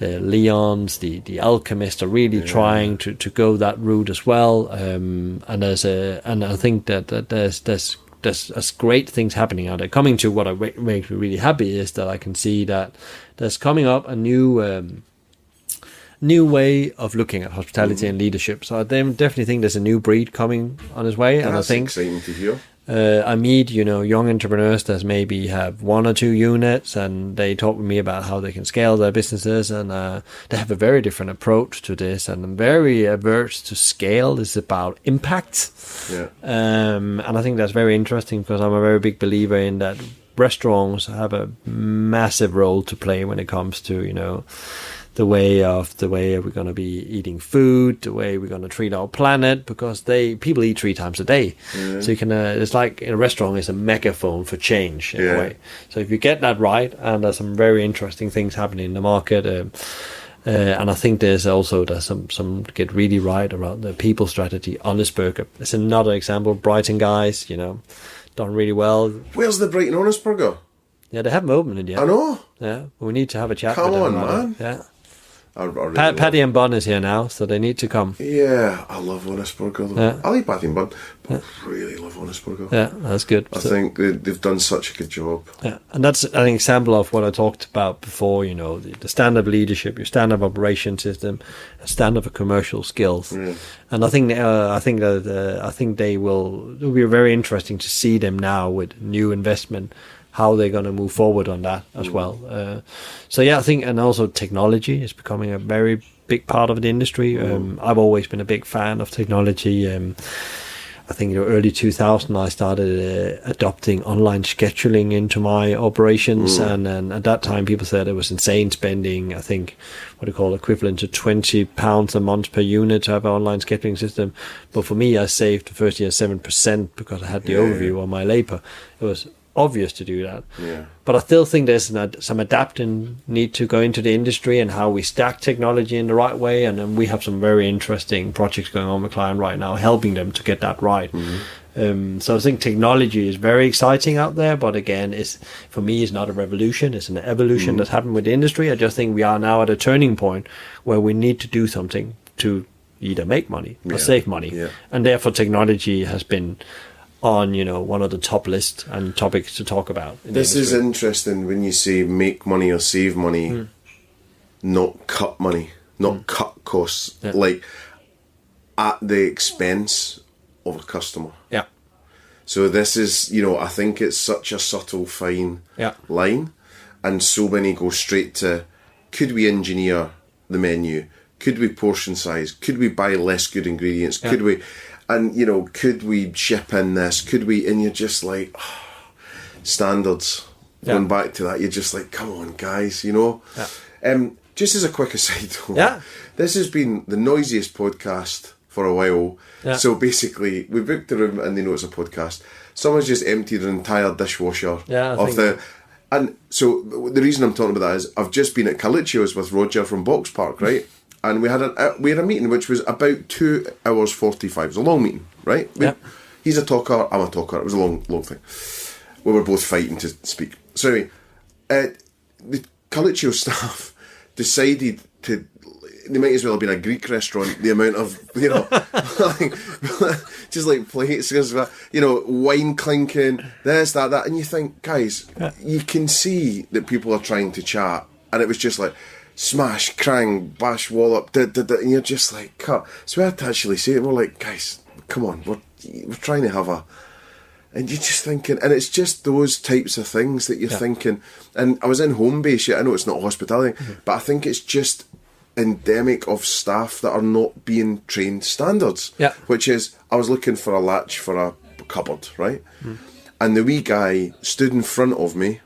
Leons, the Alchemists are really trying to go that route as well. And I think that there's great things happening out there. Coming to what makes me really happy is that I can see that there's coming up a new way of looking at hospitality and leadership. So I definitely think there's a new breed coming on its way. And I think exciting to hear. I meet, young entrepreneurs that maybe have 1 or 2 units, and they talk with me about how they can scale their businesses, and they have a very different approach to this, and I'm very averse to scale. It's about impact. And I think that's very interesting, because I'm a very big believer in that restaurants have a massive role to play when it comes to, the way we're going to be eating food, the way we're going to treat our planet, because people eat 3 times a day. So you can, it's like a restaurant is a megaphone for change in a way. So if you get that right, and there's some very interesting things happening in the market, and I think there's some get really right around the people strategy. Honest Burger, it's another example. Brighton guys, done really well. Where's the Brighton Honest Burger? Yeah, they haven't opened it yet. I know. Yeah, we need to have a chat. Come with them on, man. Yeah. I really Paddy and Bun is here now, so they need to come. Yeah, I love Honest Burger, though. Yeah. I like Paddy and Bun, but I really love Honest Burger. Yeah, that's good. I think they've done such a good job. Yeah, and that's an example of what I talked about before, the standard of leadership, your standard operation system, a standard of commercial skills. And I think it'll be very interesting to see them now with new investment, how they're going to move forward on that as well. I think, and also technology is becoming a very big part of the industry. I've always been a big fan of technology. I think in the early 2000s I started adopting online scheduling into my operations, and at that time people said it was insane spending, I think, what they call equivalent to £20 a month per unit to have an online scheduling system. But for me, I saved the first year 7% because I had the overview on my labor. It was obvious to do that. But I still think there's some adapting need to go into the industry and how we stack technology in the right way, and then we have some very interesting projects going on with client right now, helping them to get that right. So I think technology is very exciting out there, but again, for me, it's not a revolution, it's an evolution that's happened with the industry. I just think we are now at a turning point where we need to do something to either make money or save money, and therefore technology has been on one of the top list and topics to talk about. This is interesting when you say make money or save money, not cut money, not cut costs, like at the expense of a customer. Yeah. So this is, I think it's such a subtle, fine line, and so many go straight to, could we engineer the menu? Could we portion size? Could we buy less good ingredients? Could we... And, could we ship in this? Could we? And you're just like, standards. Going back to that, you're just like, come on, guys, Just as a quick aside, though, this has been the noisiest podcast for a while. So basically, we booked the room and they know it's a podcast. Someone's just emptied an entire dishwasher And so the reason I'm talking about that is I've just been at Caluccio's with Roger from Box Park, right? And we had a meeting which was about 2 hours 45. It was a long meeting, right? He's a talker, I'm a talker. It was a long thing. We were both fighting to speak. So anyway, the Caluccio staff decided to... They might as well have been a Greek restaurant, the amount of, just like plates, wine clinking, this, that. And you think, guys, you can see that people are trying to chat. And it was just like... smash, crang, bash, wallop, and you're just like, cut. So we had to actually say it. We're like, guys, come on, we're trying to have a. And you're just thinking, and it's just those types of things that you're thinking. And I was in home base, I know it's not hospitality, but I think it's just endemic of staff that are not being trained standards. Yeah. Which is, I was looking for a latch for a cupboard, right? And the wee guy stood in front of me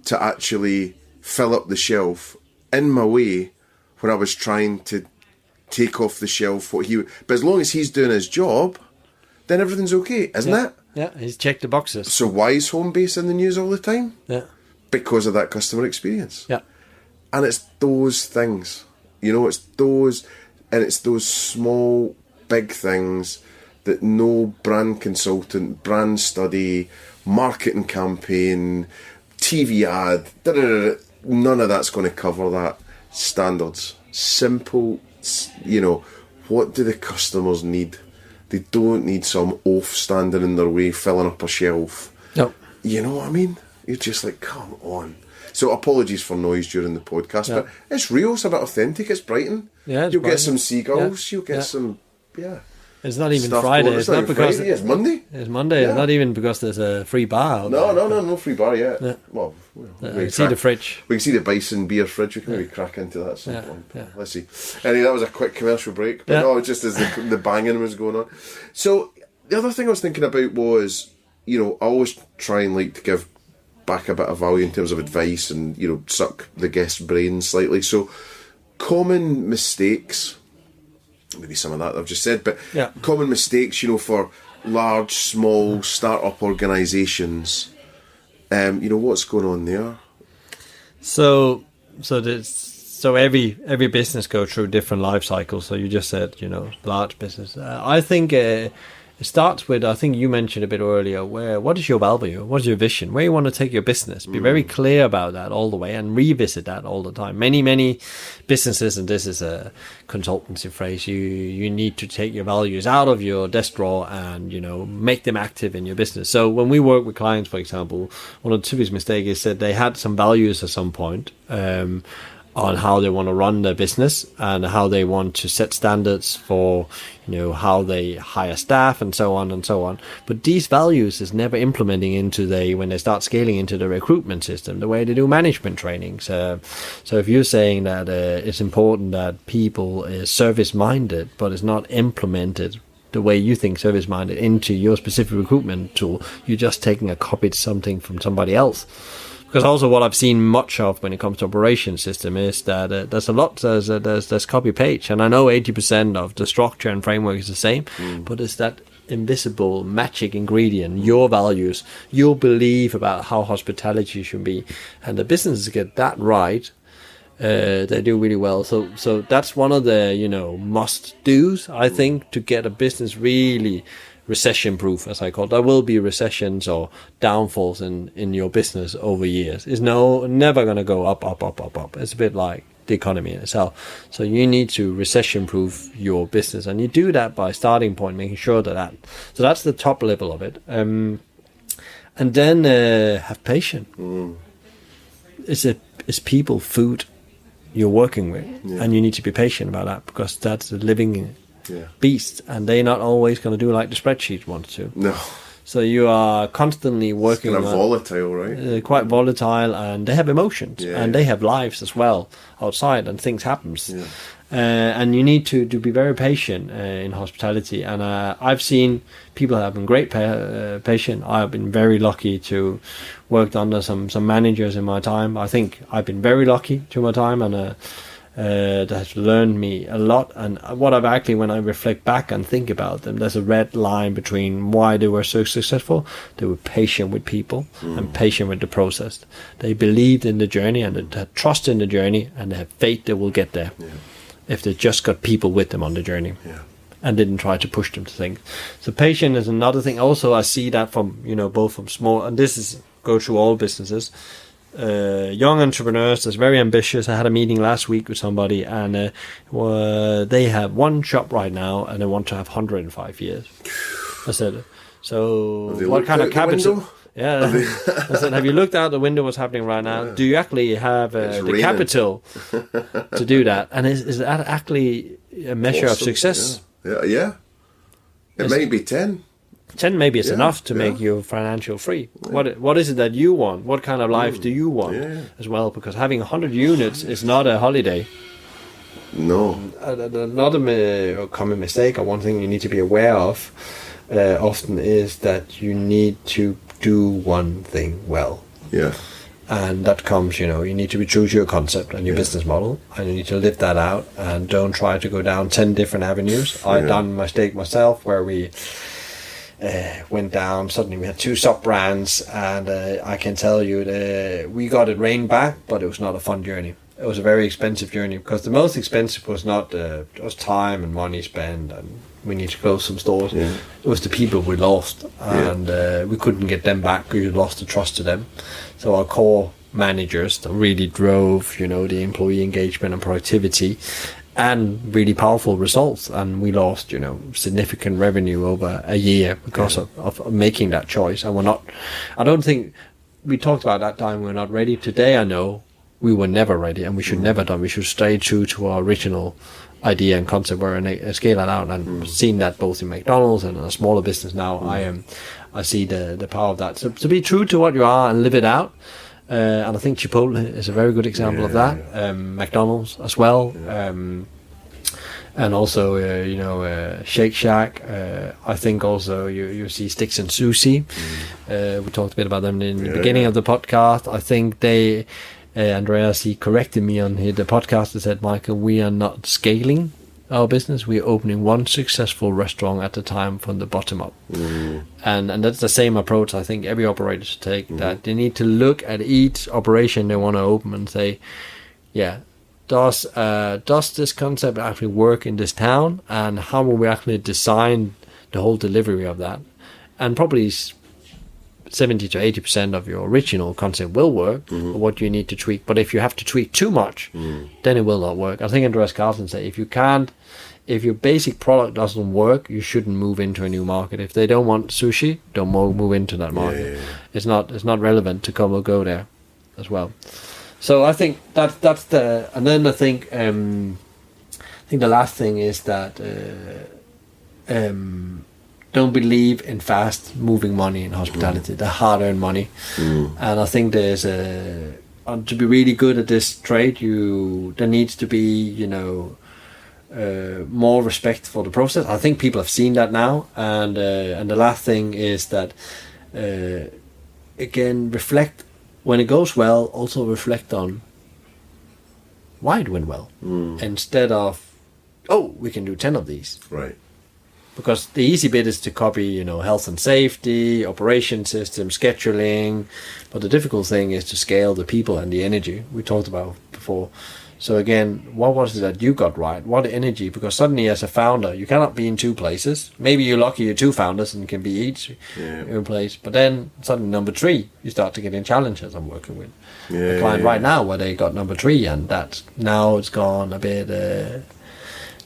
to actually fill up the shelf in my way when I was trying to take off the shelf what he. But as long as he's doing his job, then everything's okay, isn't it? Yeah, he's checked the boxes. So why is home base in the news all the time? Yeah. Because of that customer experience. Yeah. And it's those things, it's those small, big things that no brand consultant, brand study, marketing campaign, TV ad, none of that's going to cover that. Standards. Simple, what do the customers need? They don't need some oaf standing in their way, filling up a shelf. No. You know what I mean? You're just like, come on. So apologies for noise during the podcast, but it's real, it's a bit authentic, it's Brighton. Yeah, it's You'll Brighton. get some seagulls, you'll get some, It's not even stuff Friday. going. It's not because Friday, it's Monday. It's Monday. It's not even because there's a free bar out there. No free bar yet. Yeah. Well, I see the fridge. We can see the Bison beer fridge. We can maybe crack into that at some point. Yeah. Let's see. Anyway, that was a quick commercial break. But no, just as the banging was going on. So the other thing I was thinking about was, I always try and like to give back a bit of value in terms of advice and, suck the guest's brain slightly. So common mistakes, maybe some of that I've just said, but common mistakes, for large, small, start-up organisations. What's going on there? So every business goes through different life cycles. So you just said, large business. I think it starts with, I think you mentioned a bit earlier, what is your value? What is your vision? Where you want to take your business? Be very clear about that all the way and revisit that all the time. Many businesses, and this is a consultancy phrase, you need to take your values out of your desk drawer and, make them active in your business. So when we work with clients, for example, one of the biggest mistakes is that they had some values at some point, on how they want to run their business and how they want to set standards for, how they hire staff and so on and so on. But these values is never implementing into when they start scaling into the recruitment system, the way they do management trainings. So if you're saying that it's important that people is service-minded, but it's not implemented the way you think service-minded into your specific recruitment tool, you're just taking a copied something from somebody else. Because also what I've seen much of when it comes to operation system is that there's copy page, and I know 80% of the structure and framework is the same, but it's that invisible magic ingredient, your values, your belief about how hospitality should be, and the businesses get that right. They do really well. So that's one of the must do's, I think, to get a business really recession proof, as I call it. There will be recessions or downfalls in your business over years. It's never going to go up. It's a bit like the economy in itself. So you need to recession proof your business, and you do that by starting point, making sure that. So that's the top level of it. And then have patience. It's people, food you're working with, and you need to be patient about that, because that's a living beast, and they're not always going to do like the spreadsheet wants to. No. So you are constantly working. It's kind of volatile, right? Quite volatile, and they have emotions, and they have lives as well outside, and things happens. Yeah. And you need to be very patient in hospitality. And I've seen people have been great patient. I've been very lucky to work under some managers in my time. I think I've been very lucky to my time, and that has learned me a lot. And what I've actually, when I reflect back and think about them, there's a red line between why they were so successful. They were patient with people and patient with the process. They believed in the journey, and they had trust in the journey, and they have faith they will get there. If they just got people with them on the journey and didn't try to push them to things. So patience is another thing. Also, I see that from, both from small, and this goes through all businesses. Young entrepreneurs that's very ambitious. I had a meeting last week with somebody, and they have one shop right now, and they want to have 105 years. I said, so what kind of capital? Yeah. I said, have you looked out the window? What's happening right now? Do you actually have the raining. capital to do that? And is that actually a measure of success? Yeah. It might be 10. 10 maybe it's enough to make you financial free. What is it that you want? What kind of life do you want as well? Because having 100 units is not a holiday. No. Another common mistake, or one thing you need to be aware of often, is that you need to do one thing well. Yeah. And that comes, you need to be true to your concept and your business model, and you need to live that out, and don't try to go down 10 different avenues. I've done a mistake myself where we went down, suddenly we had 2 sub-brands, and I can tell you we got it reined back, but it was not a fun journey. It was a very expensive journey, because the most expensive was not just time and money spent, and we need to close some stores. It was the people we lost, and we couldn't get them back. We lost the trust to them. So our core managers that really drove, the employee engagement and productivity, and really powerful results, and we lost significant revenue over a year because of making that choice. And I don't think we talked about that time we're not ready. Today I know we were never ready, and we should never done. We should stay true to our original idea and concept, where scale that out, and seen that both in McDonald's and in a smaller business now. I see the power of that. So to be true to what you are and live it out. And I think Chipotle is a very good example of that. McDonald's as well. And also, Shake Shack. I think also you see Sticks and Sushi. We talked a bit about them in the beginning of the podcast. I think they, Andreas, he corrected me on the podcast and said, Michael, we are not scaling our business. We're opening one successful restaurant at a time from the bottom up. And that's the same approach I think every operator should take, that they need to look at each operation they want to open and say, does this concept actually work in this town, and how will we actually design the whole delivery of that? And probably 70 to 80% of your original concept will work, but what do you need to tweak? But if you have to tweak too much, then it will not work. I think Andreas Carlsen said, if your basic product doesn't work, you shouldn't move into a new market. If they don't want sushi, don't move into that market. It's not relevant to go there as well. So I think that's the, and then I think the last thing is that don't believe in fast moving money in hospitality, the hard earned money. And I think there's to be really good at this trade, there needs to be more respect for the process. I think people have seen that now, and the last thing is that again, reflect when it goes well. Also reflect on why it went well, instead of we can do 10 of these, right? Because the easy bit is to copy, health and safety, operation system, scheduling, but the difficult thing is to scale the people and the energy we talked about before. So again, what was it that you got right? What energy? Because suddenly as a founder, you cannot be in 2 places. Maybe you're lucky you're 2 founders and can be each in a place. But then suddenly number 3, you start to get in challenges. I'm working with a client right now where they got number 3, and that's now it's gone a bit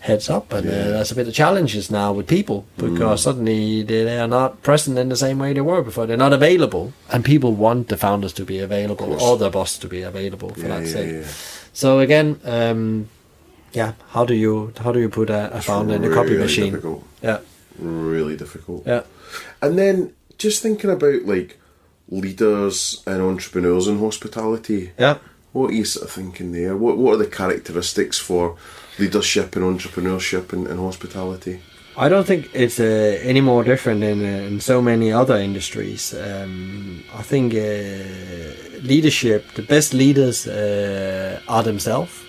heads up, and there's a bit of challenges now with people, because suddenly they are not present in the same way they were before. They're not available, and people want the founders to be available, or the boss to be available for that sake. So again, how do you put a founder in a copy machine? Difficult. Really difficult. And then just thinking about like leaders and entrepreneurs in hospitality. What are you sort of thinking there? What are the characteristics for leadership and entrepreneurship in hospitality? I don't think it's any more different in so many other industries. I think leadership, the best leaders are themselves,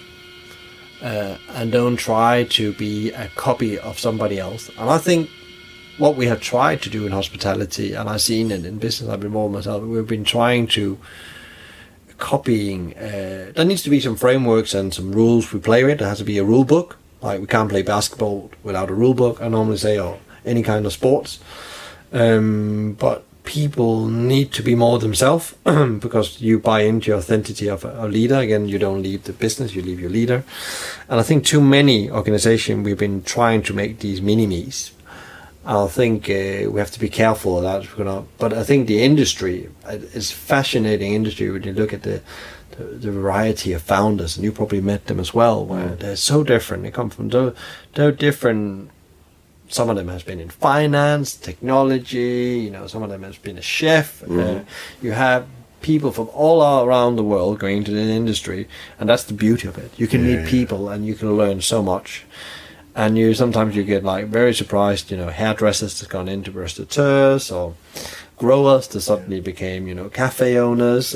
and don't try to be a copy of somebody else. And I think what we have tried to do in hospitality, and I've seen it in business, I've been more myself, we've been trying to copying. There needs to be some frameworks and some rules we play with. There has to be a rule book. Like, we can't play basketball without a rule book, I normally say, or any kind of sports. But people need to be more themselves, because you buy into the authenticity of a leader. Again, you don't leave the business, you leave your leader. And I think too many organizations, we've been trying to make these mini-me's. I think we have to be careful of that. But I think the industry is a fascinating industry when you look at the variety of founders, and you probably met them as well, where they're so different. They come from so different. Some of them has been in finance, technology. Some of them has been a chef. You have people from all around the world going into the industry, and that's the beauty of it. You can meet people, and you can learn so much. And sometimes you get like very surprised, hairdressers that's gone into restaurateurs, or growers that suddenly became, cafe owners.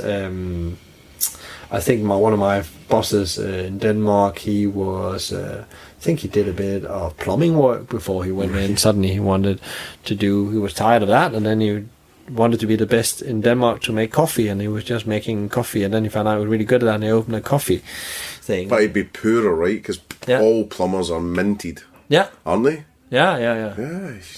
I think one of my bosses in Denmark, he was, I think he did a bit of plumbing work before he went in. Suddenly he was tired of that, and then he wanted to be the best in Denmark to make coffee, and he was just making coffee, and then he found out he was really good at that, and he opened a coffee thing. But he'd be poorer, right? Because all plumbers are minted, aren't they? Yeah.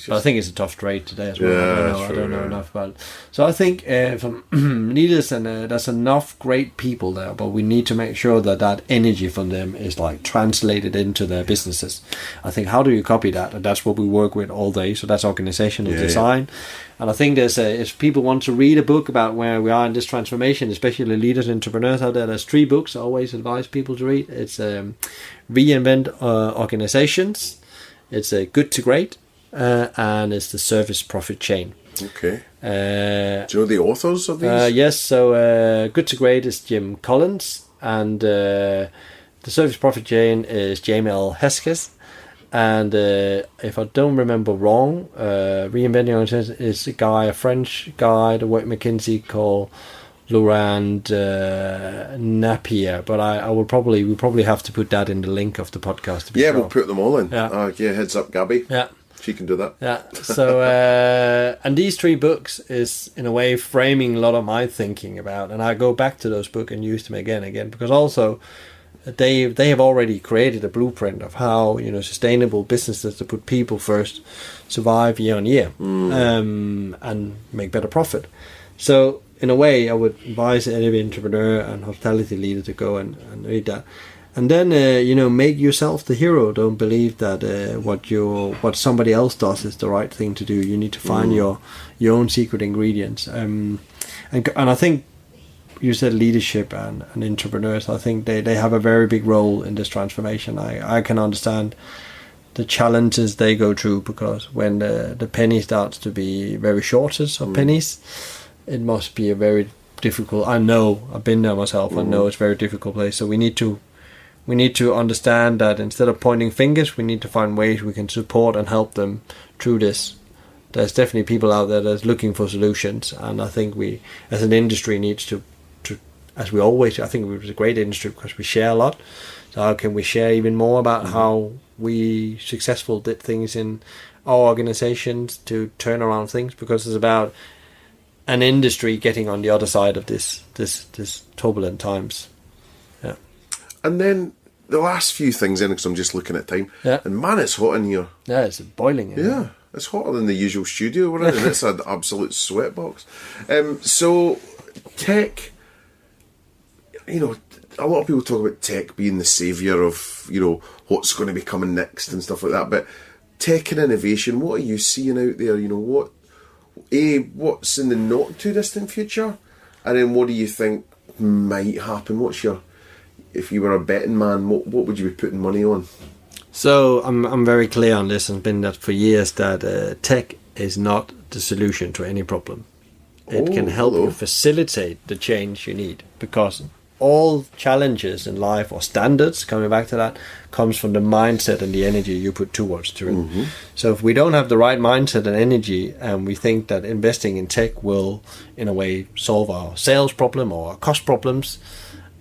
But I think it's a tough trade today as well. I don't know enough about it. So I think from leaders, and there's enough great people there, but we need to make sure that energy from them is like translated into their businesses. I think, how do you copy that? And that's what we work with all day. So that's organizational design. And I think if people want to read a book about where we are in this transformation, especially leaders, entrepreneurs out there, there's 3 books I always advise people to read. It's Reinvent Organizations, it's Good to Great, and it's The Service Profit Chain. Okay. Do you know the authors of these? Yes. So Good to Great is Jim Collins, and The Service Profit Chain is Jamie L. Hesketh. And if I don't remember wrong, Reinventing Organizations is a French guy that worked at McKinsey called Laurent Napier. But we probably have to put that in the link of the podcast. To be sure. We'll put them all in. Yeah. Heads up, Gabby. Yeah. She can do that. Yeah. So, and these 3 books is in a way framing a lot of my thinking about, and I go back to those books and use them again and again, because also they have already created a blueprint of how sustainable businesses that put people first survive year on year, and make better profit. So in a way, I would advise any entrepreneur and hospitality leader to go and read that. And then, make yourself the hero. Don't believe that what somebody else does is the right thing to do. You need to find your own secret ingredients. And I think you said leadership and entrepreneurs. I think they have a very big role in this transformation. I can understand the challenges they go through, because when the penny starts to be very shortage of pennies, it must be a very difficult. I know, I've been there myself. I know it's a very difficult place. So we need to understand that instead of pointing fingers, we need to find ways we can support and help them through this. There's definitely people out there that's looking for solutions, and I think we, as an industry, needs to as we always. I think it was a great industry because we share a lot. So how can we share even more about how we successful did things in our organizations to turn around things? Because it's about an industry getting on the other side of this turbulent times. Yeah. And then the last few things in, because I'm just looking at time. Yeah. And man, it's hot in here. Yeah, it's boiling. Yeah. It's hotter than the usual studio we're in, and it's an absolute sweatbox. So tech, a lot of people talk about tech being the saviour of, what's going to be coming next and stuff like that. But tech and innovation, what are you seeing out there? What's in the not too distant future? And then what do you think might happen? If you were a betting man, what would you be putting money on? So I'm very clear on this, and been that for years, that tech is not the solution to any problem. It can help you facilitate the change you need, because all challenges in life, or standards, coming back to that, comes from the mindset and the energy you put towards it. Mm-hmm. So if we don't have the right mindset and energy, and we think that investing in tech will, in a way, solve our sales problem or our cost problems,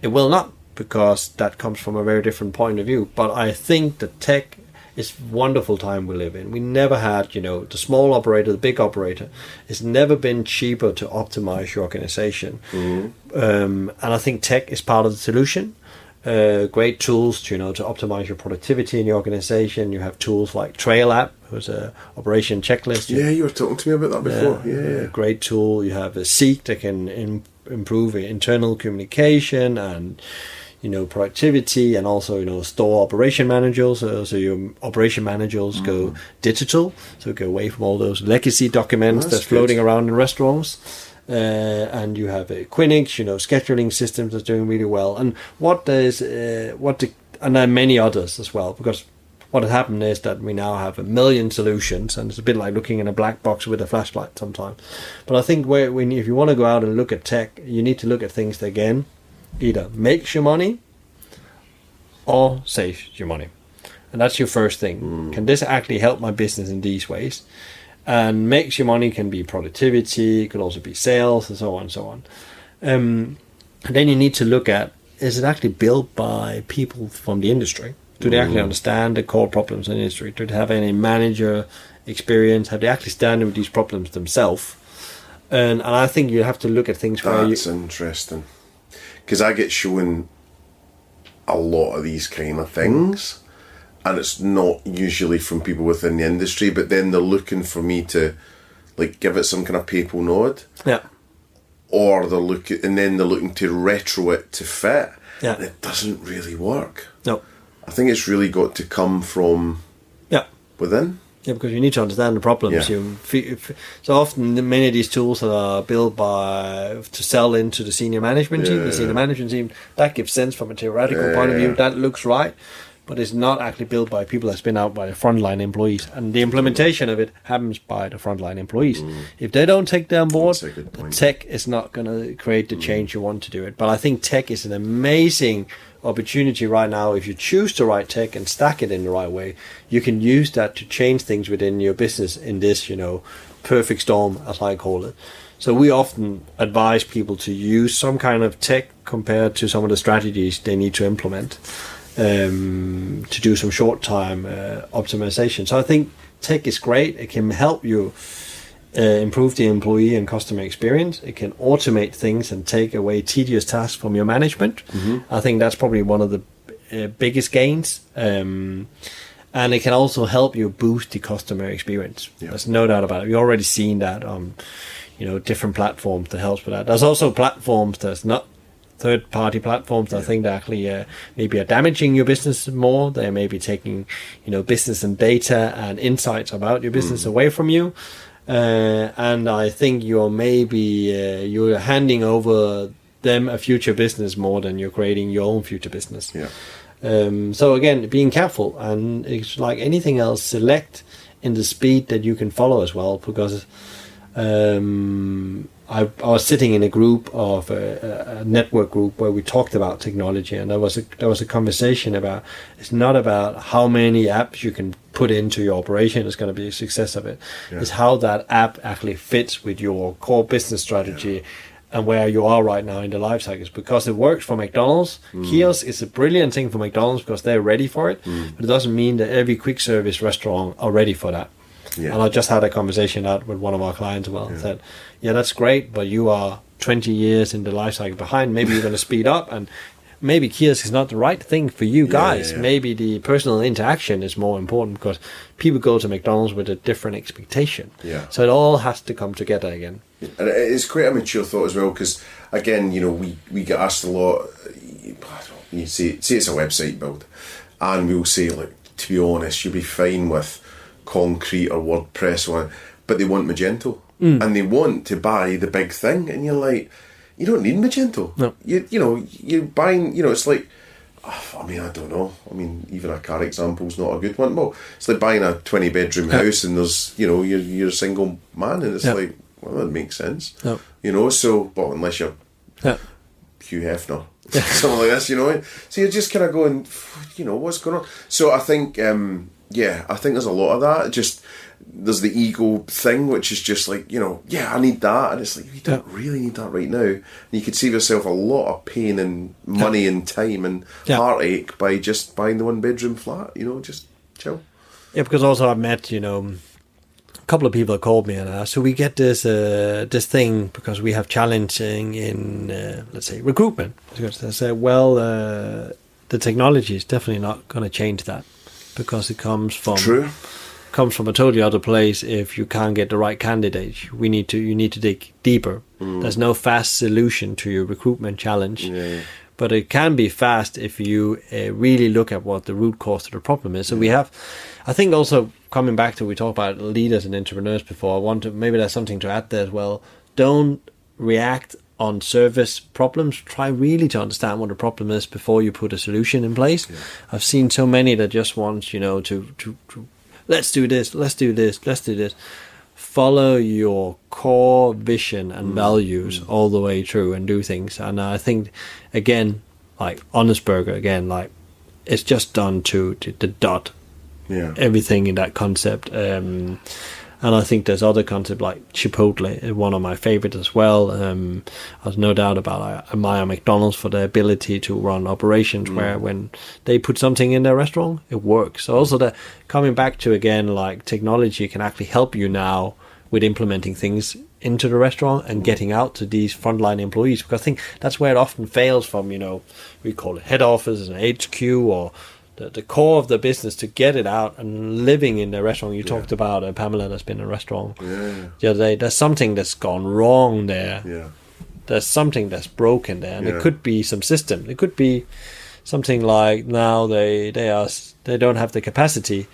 it will not, because that comes from a very different point of view. But I think that tech is a wonderful time we live in. We never had, the small operator, the big operator. It's never been cheaper to optimize your organization. Mm-hmm. And I think tech is part of the solution. Great tools to optimize your productivity in your organization. You have tools like Trail app, who's a operation checklist. Yeah, you were talking to me about that before. Yeah. Great tool. You have a Seek that can improve internal communication, and productivity, and also, store operation managers. So your operation managers go digital, so go away from all those legacy documents that's floating around in restaurants. And you have Quinix, scheduling systems that's doing really well. And and there are many others as well, because what had happened is that we now have a million solutions, and it's a bit like looking in a black box with a flashlight sometimes. But I think if you want to go out and look at tech, you need to look at things that, again, either makes you money or saves you money. And that's your first thing. Can this actually help my business in these ways? And makes you money can be productivity, it could also be sales, and so on and so on. And then you need to look at, is it actually built by people from the industry? Do they actually understand the core problems in the industry? Do they have any manager experience? Have they actually stand with these problems themselves? And I think you have to look at things where That's interesting. Because I get shown a lot of these kind of things, and it's not usually from people within the industry, but then they're looking for me to give it some kind of papal nod. Yeah. Or they're looking to retro it to fit. Yeah. And it doesn't really work. No. I think it's really got to come from within. Yeah, because you need to understand the problems. Yeah. So often, many of these tools are built to sell into the senior management team. The senior management team, that gives sense from a theoretical point of view. That looks right, but it's not actually built by people that's been out by the frontline employees. And the implementation of it happens by the frontline employees. If they don't take that on board, tech is not going to create the change you want to do it. But I think tech is an amazing opportunity right now. If you choose to write tech and stack it in the right way, you can use that to change things within your business in this, perfect storm, as I call it. So we often advise people to use some kind of tech compared to some of the strategies they need to implement to do some short-time optimization. So I think tech is great. It can help you improve the employee and customer experience. It can automate things and take away tedious tasks from your management. I think that's probably one of the biggest gains. And it can also help you boost the customer experience. Yeah. There's no doubt about it. We've already seen that on different platforms that helps with that. There's also platforms that's not third-party platforms that I think that actually maybe are damaging your business more. They may be taking business and data and insights about your business away from you. And I think you're handing over them a future business more than you're creating your own future business. Yeah. So again, being careful, and it's like anything else, select in the speed that you can follow as well, because I was sitting in a group of a network group where we talked about technology, and there was a conversation about, it's not about how many apps you can put into your operation is going to be a success of it. Yeah. It's how that app actually fits with your core business strategy and where you are right now in the life cycles. Because it works for McDonald's. Kiosk is a brilliant thing for McDonald's because they're ready for it, but it doesn't mean that every quick service restaurant are ready for that. Yeah. And I just had a conversation out with one of our clients as well. Said, that's great, but you are 20 years in the life cycle behind. Maybe you're going to speed up, and maybe kiosk is not the right thing for you guys. Maybe the personal interaction is more important, because people go to McDonald's with a different expectation. Yeah. So it all has to come together again. And it's quite a mature thought as well, because again, we get asked a lot. You say it's a website build, and we'll say, to be honest, you'll be fine with concrete or WordPress one, but they want Magento, and they want to buy the big thing, and you're like, you don't need Magento. No. You're buying, it's like, I don't know. Even a car example's not a good one. Well, it's like buying a 20-bedroom house, and there's, you're a single man, and it's like, well, that makes sense. So, well, unless you're Hugh Hefner, something like this, So you're just kind of going, what's going on? So I think, I think there's a lot of that. Just, there's the ego thing, which is just like, I need that. And it's like, you don't really need that right now. And you could save yourself a lot of pain and money and time and heartache by just buying the 1-bedroom flat, just chill. Yeah, because also I've met, a couple of people that called me and asked, so we get this thing because we have challenging in, let's say, recruitment. Because I said, well, the technology is definitely not going to change that, because it comes from a totally other place. If you can't get the right candidate, you need to dig deeper. There's no fast solution to your recruitment challenge. but it can be fast if you really look at what the root cause to the problem is. So we have, I think also coming back to, we talked about leaders and entrepreneurs before, maybe there's something to add there as well. Don't react on surface problems. Try really to understand what the problem is before you put a solution in place. Yeah. I've seen so many that just want, to let's do this, let's do this, let's do this. Follow your core vision and values all the way through and do things. And I think, again, like Honest Burger, again, like it's just done to the dot. Yeah. Everything in that concept. And I think there's other concepts like Chipotle, one of my favorites as well. There's no doubt about I admire McDonald's for their ability to run operations where when they put something in their restaurant, it works. So also coming back to, again, like technology can actually help you now with implementing things into the restaurant and getting out to these frontline employees. Because I think that's where it often fails from, we call it head office and HQ or the core of the business, to get it out and living in the restaurant. You talked about Pamela that's been in a restaurant the other day. There's something that's gone wrong there. Yeah. There's something that's broken there, and it could be some system. It could be something like now they don't have the capacity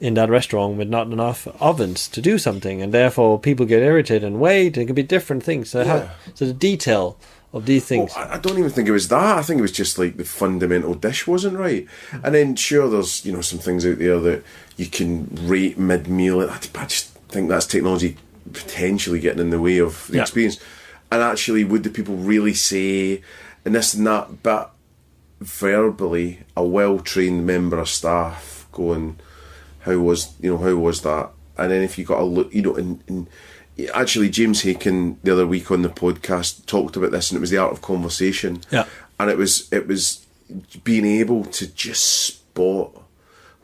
in that restaurant with not enough ovens to do something, and therefore people get irritated and wait. It could be different things. So the detail of these things. I don't even think it was that. I think it was just like the fundamental dish wasn't right. And then sure, there's some things out there that you can rate mid-meal. I just think that's technology potentially getting in the way of the experience. And actually, would the people really say and this and that? But verbally, a well-trained member of staff going, how was that? And then if you got a look, and actually, James Haken the other week on the podcast talked about this, and it was the art of conversation. Yeah. And it was being able to just spot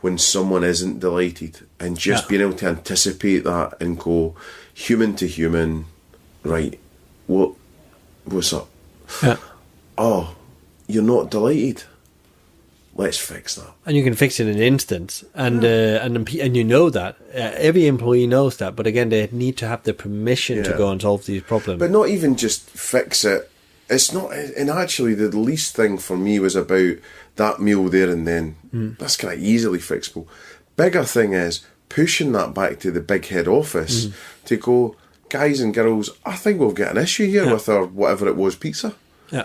when someone isn't delighted, and just being able to anticipate that and go human to human, right? What's up? Yeah. Oh, you're not delighted. Let's fix that. And you can fix it in an instant. And you know that. Every employee knows that. But again, they need to have the permission to go and solve these problems. But not even just fix it. It's not... And actually, the least thing for me was about that meal there and then. That's kind of easily fixable. Bigger thing is pushing that back to the big head office to go, guys and girls, I think we've got an issue here with our whatever it was, pizza. Yeah.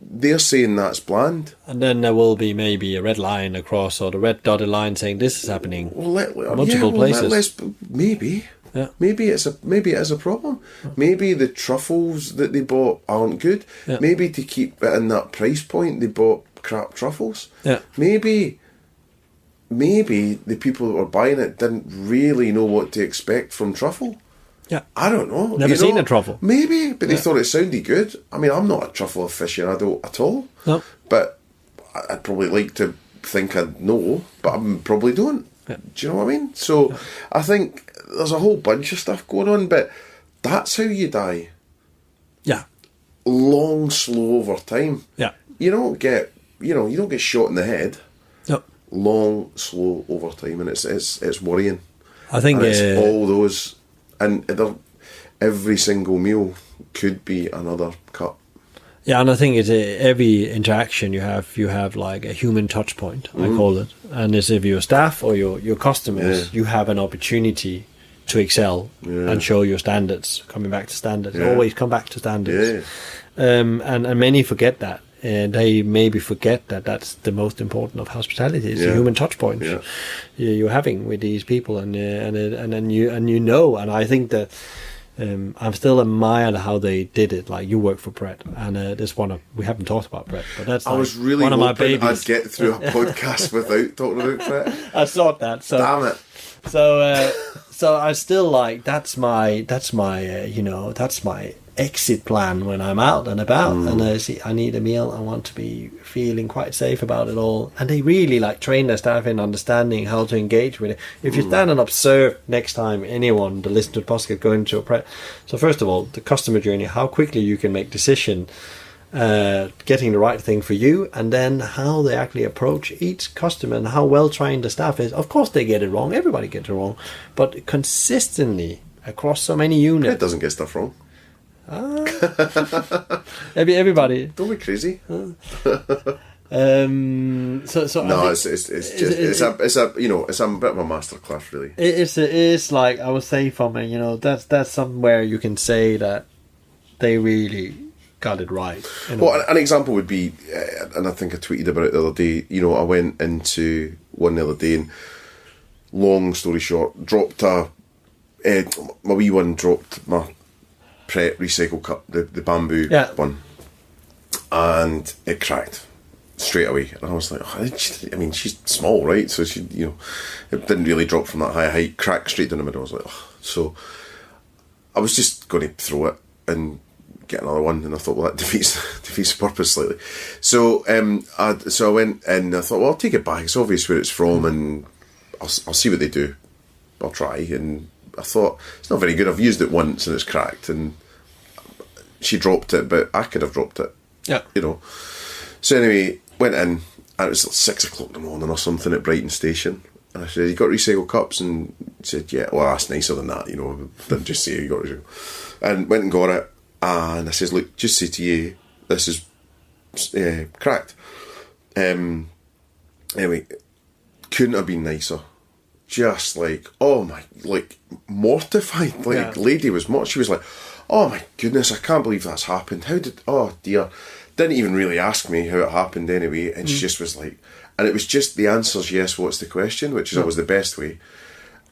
They're saying that's bland. And then there will be maybe a red line across, or the red dotted line saying this is happening multiple places. Maybe it is a problem. Maybe the truffles that they bought aren't good. Maybe to keep it in that price point, they bought crap truffles. Maybe the people that were buying it didn't really know what to expect from truffle. I don't know. Never seen a truffle. Maybe, but they thought it sounded good. I mean, I'm not a truffle aficionado at all. No. But I'd probably like to think I'd know, but I probably don't. Do you know what I mean? So I think there's a whole bunch of stuff going on, but that's how you die. Yeah. Long, slow over time. Yeah. You don't get shot in the head. No. Long, slow over time, and it's worrying. I think it's all those. And every single meal could be another cut. Yeah, and I think it's every interaction you have like a human touch point, I call it. And it's if your staff or your customers, you have an opportunity to excel and show your standards. Coming back to standards, always come back to standards. And many forget that. And they maybe forget that that's the most important of hospitality. It's the human touch points you're having with these people, and I think that I'm still admired how they did it. Like, you work for Brett, and we haven't talked about Brett, but that's I was really one of my hoping babies. I'd get through a podcast without talking about Brett. I thought that. So damn it. So I still like that's my exit plan when I'm out and about, and I need a meal. I want to be feeling quite safe about it all, and they really train their staff in understanding how to engage with it. If you stand and observe next time anyone that listens to the podcast going to a prep, so first of all, the customer journey, how quickly you can make decision, getting the right thing for you, and then how they actually approach each customer and how well trained the staff is. Of course they get it wrong, everybody gets it wrong, but consistently across so many units. It doesn't get stuff wrong. Everybody. Don't be crazy. So No, it's a bit of a masterclass, really. It's like, I would say, from that's somewhere you can say that they really got it right. Well, an example would be, and I think I tweeted about it the other day. I went into one the other day, and long story short, dropped my wee one dropped my Pret recycle cup, the bamboo one, and it cracked straight away. And I was like, she's small, right? So she, it didn't really drop from that high height, cracked straight down the middle. I was like, so I was just going to throw it and get another one, and I thought, well, that defeats the purpose slightly. So I went and I thought, well, I'll take it back. It's obvious where it's from, and I'll see what they do. I'll try. And I thought, it's not very good. I've used it once and it's cracked, and she dropped it, but I could have dropped it. Yeah. So anyway, went in, and it was like 6 o'clock in the morning or something at Brighton Station. And I said, you got recycled cups? And he said, yeah. Well, that's nicer than that, Didn't just say you got recycled. And went and got it. And I says, look, just say to you, this is cracked. Anyway, couldn't have been nicer. Just like, mortified. Lady was she was like, oh my goodness, I can't believe that's happened. Oh dear. Didn't even really ask me how it happened anyway. And she just was like, and it was just the answer's yes, what's the question, which is always the best way.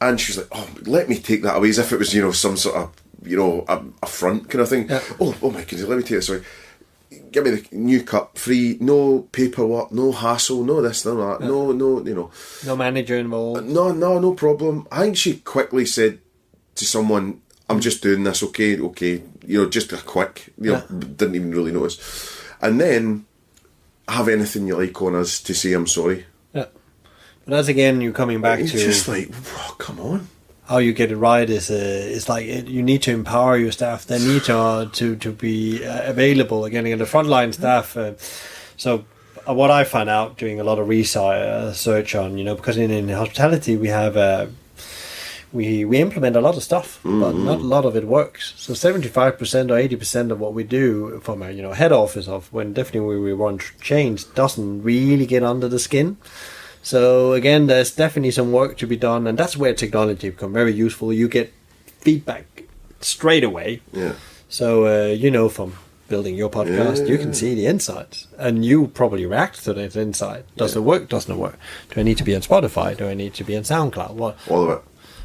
And she was like, oh, let me take that away, as if it was, some sort of, a front kind of thing. Yeah. Oh my goodness, let me take this away. Give me the new cup, free, no paperwork, no hassle, no this, no that, no, no manager involved. No problem. I think she quickly said to someone, I'm just doing this, okay, just a quick, didn't even really notice. And then, have anything you like on us to say I'm sorry. Yeah. But as again, you're coming back to... It's just like, come on. How you get it right is like you need to empower your staff. They need to be available again the frontline staff. So what I find out doing a lot of research on, because in hospitality we have we implement a lot of stuff, but not a lot of it works. So 75% or 80% of what we do from a head office of when definitely we run chains doesn't really get under the skin. So again, there's definitely some work to be done, and that's where technology becomes very useful. You get feedback straight away. Yeah. So from building your podcast, you can see the insights, and you probably react to that insight. Does it work? Doesn't it work? Do I need to be on Spotify? Do I need to be on SoundCloud? What?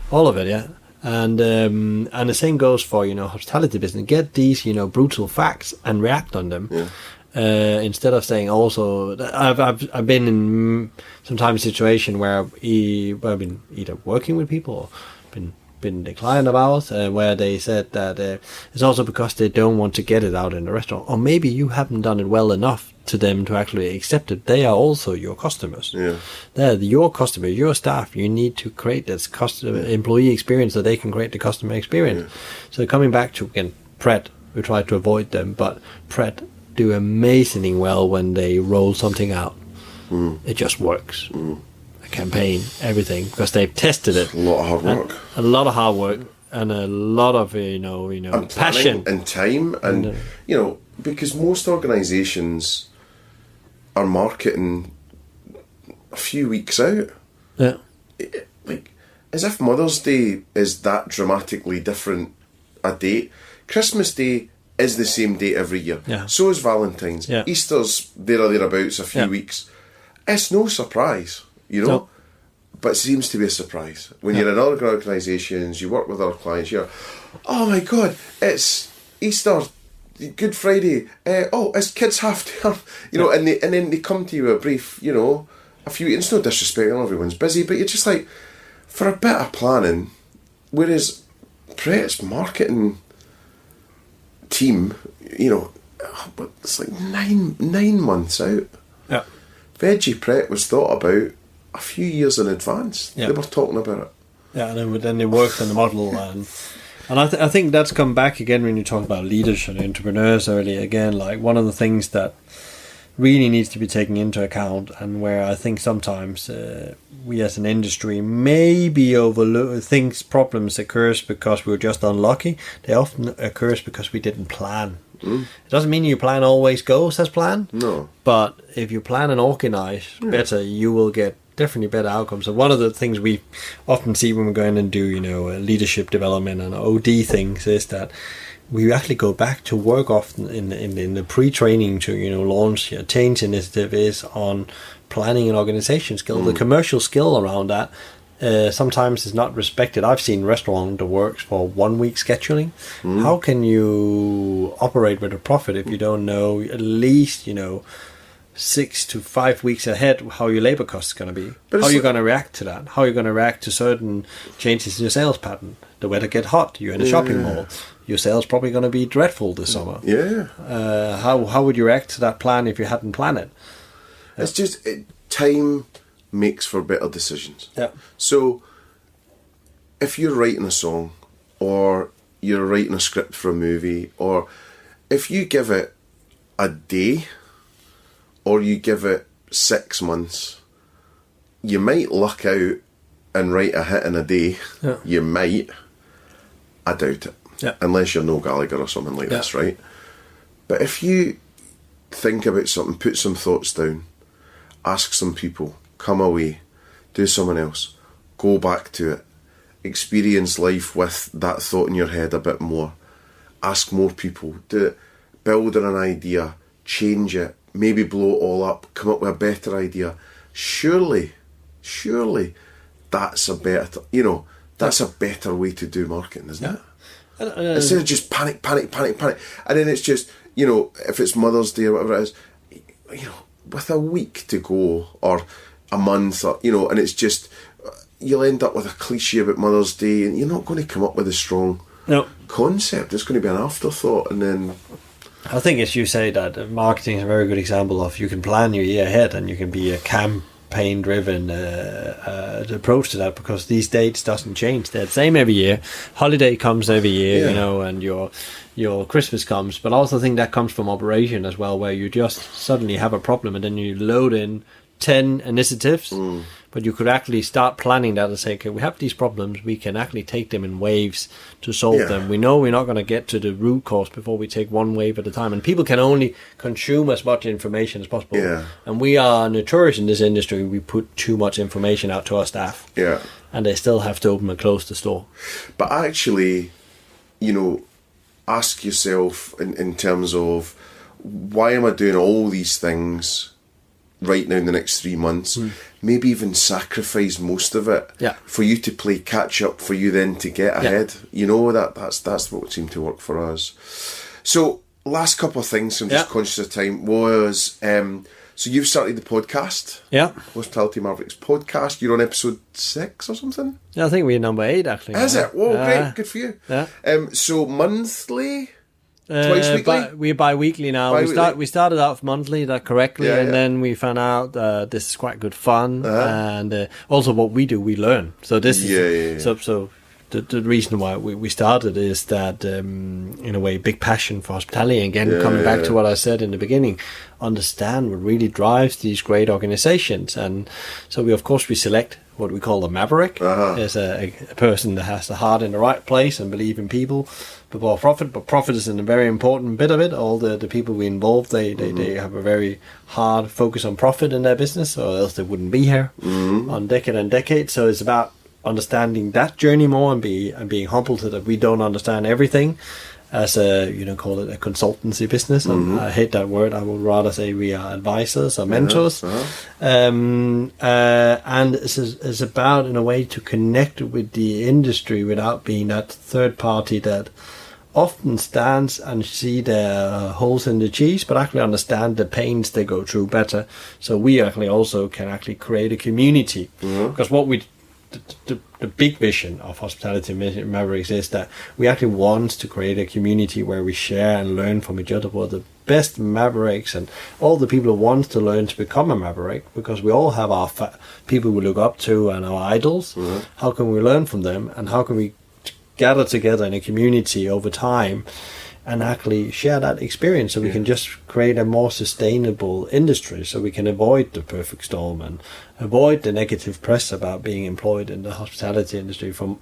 All of it, yeah. And the same goes for hospitality business. Get these brutal facts and react on them. Yeah. Instead of saying also, I've been in sometimes a situation where I've been either working with people or been a client of ours where they said that it's also because they don't want to get it out in the restaurant, or maybe you haven't done it well enough to them to actually accept it. They are also your customers. Yeah. They're your customer, your staff. You need to create this customer employee experience so they can create the customer experience. Yeah. So coming back to again Pret, we try to avoid them, but Pret do amazingly well when they roll something out. It just works. A campaign, everything, because they've tested it. A lot of hard work. A lot of hard work and a lot of and passion and time, and because most organisations are marketing a few weeks out. Yeah. Like as if Mother's Day is that dramatically different a date. Christmas Day is the same date every year. Yeah. So is Valentine's. Yeah. Easter's there or thereabouts a few weeks. It's no surprise, No. But it seems to be a surprise. When you're in other organisations, you work with other clients, you're, oh my God, it's Easter, Good Friday, it's kids half term, and then they come to you a brief, a few, it's no disrespect, everyone's busy, but you're just like, for a bit of planning, whereas Pret's marketing team, it's like nine months out. Yeah. Veggie Pret was thought about a few years in advance. Yeah. They were talking about it. Yeah, and then they worked on the model, and I think that's come back again when you talk about leaders and entrepreneurs earlier. Again, like one of the things that really needs to be taken into account, and where I think sometimes we as an industry maybe overlook things, problems occurs because we were just unlucky. They often occurs because we didn't plan It doesn't mean your plan always goes as planned. No. But if you plan and organize better, you will get definitely better outcomes. And one of the things we often see when we go in and do, leadership development and OD things is that we actually go back to work often in the pre-training to, launch a change initiative is on planning and organization skill. The commercial skill around that sometimes is not respected. I've seen restaurant that works for 1 week scheduling. How can you operate with a profit if you don't know at least, 6 to 5 weeks ahead how your labor cost is going to be? How are you going to react to that? How are you going to react to certain changes in your sales pattern? The weather get hot, you're in a shopping mall, your sales probably going to be dreadful this summer. How would you react to that plan if you hadn't planned it? It's just time makes for better decisions. Yeah. So if you're writing a song or you're writing a script for a movie, or if you give it a day or you give it 6 months, you might luck out and write a hit in a day. Yeah. You might. I doubt it. Yeah. Unless you're Noel Gallagher or something like this, right? But if you think about something, put some thoughts down, ask some people, come away, do someone else, go back to it, experience life with that thought in your head a bit more, ask more people, do it, build on an idea, change it, maybe blow it all up, come up with a better idea. Surely that's a better, that's a better way to do marketing, isn't it? Instead of just panic. And then it's just, if it's Mother's Day or whatever it is, with a week to go or a month, or, and it's just, you'll end up with a cliche about Mother's Day and you're not going to come up with a strong concept. It's going to be an afterthought. And then I think, as you say, that marketing is a very good example of you can plan your year ahead and you can be a campaign-driven approach to that, because these dates doesn't change. They're the same every year. Holiday comes every year, and your Christmas comes. But I also think that comes from operation as well, where you just suddenly have a problem and then you load in 10 initiatives. But you could actually start planning that and say, okay, we have these problems, we can actually take them in waves to solve them. We know we're not going to get to the root cause before we take one wave at a time. And people can only consume as much information as possible. And we are notorious in this industry. We put too much information out to our staff. And they still have to open and close the store. But actually, ask yourself in terms of, why am I doing all these things right now in the next 3 months? Maybe even sacrifice most of it for you to play catch up, for you then to get ahead. That's what seemed to work for us. So last couple of things, I'm just conscious of time, was so you've started the podcast, Hospitality Mavericks podcast. You're on episode 6 or something. I think we're number 8 actually. Is it? Whoa, great, good for you. So monthly, twice weekly? We're bi-weekly now. We started out monthly, that correctly, and then we found out this is quite good fun, and also what we do, we learn. So this is so the reason why we started is that in a way, big passion for hospitality. Again, coming back to what I said in the beginning, understand what really drives these great organizations, and so we select what we call a maverick, as a person that has the heart in the right place and believe in people before profit. But profit is a very important bit of it. All the people we involve, they have a very hard focus on profit in their business, or else they wouldn't be here on decade and decade. So it's about understanding that journey more and being humble to that we don't understand everything as a call it a consultancy business. And I hate that word. I would rather say we are advisors or mentors. And it's about, in a way, to connect with the industry without being that third party that often stands and see the holes in the cheese, but actually understand the pains they go through better. So we actually also can actually create a community, because what the big vision of Hospitality Mavericks is that we actually want to create a community where we share and learn from each other, for the best mavericks and all the people who want to learn to become a maverick, because we all have our people we look up to and our idols. How can we learn from them, and how can we gather together in a community over time and actually share that experience, so we can just create a more sustainable industry, so we can avoid the perfect storm and avoid the negative press about being employed in the hospitality industry. In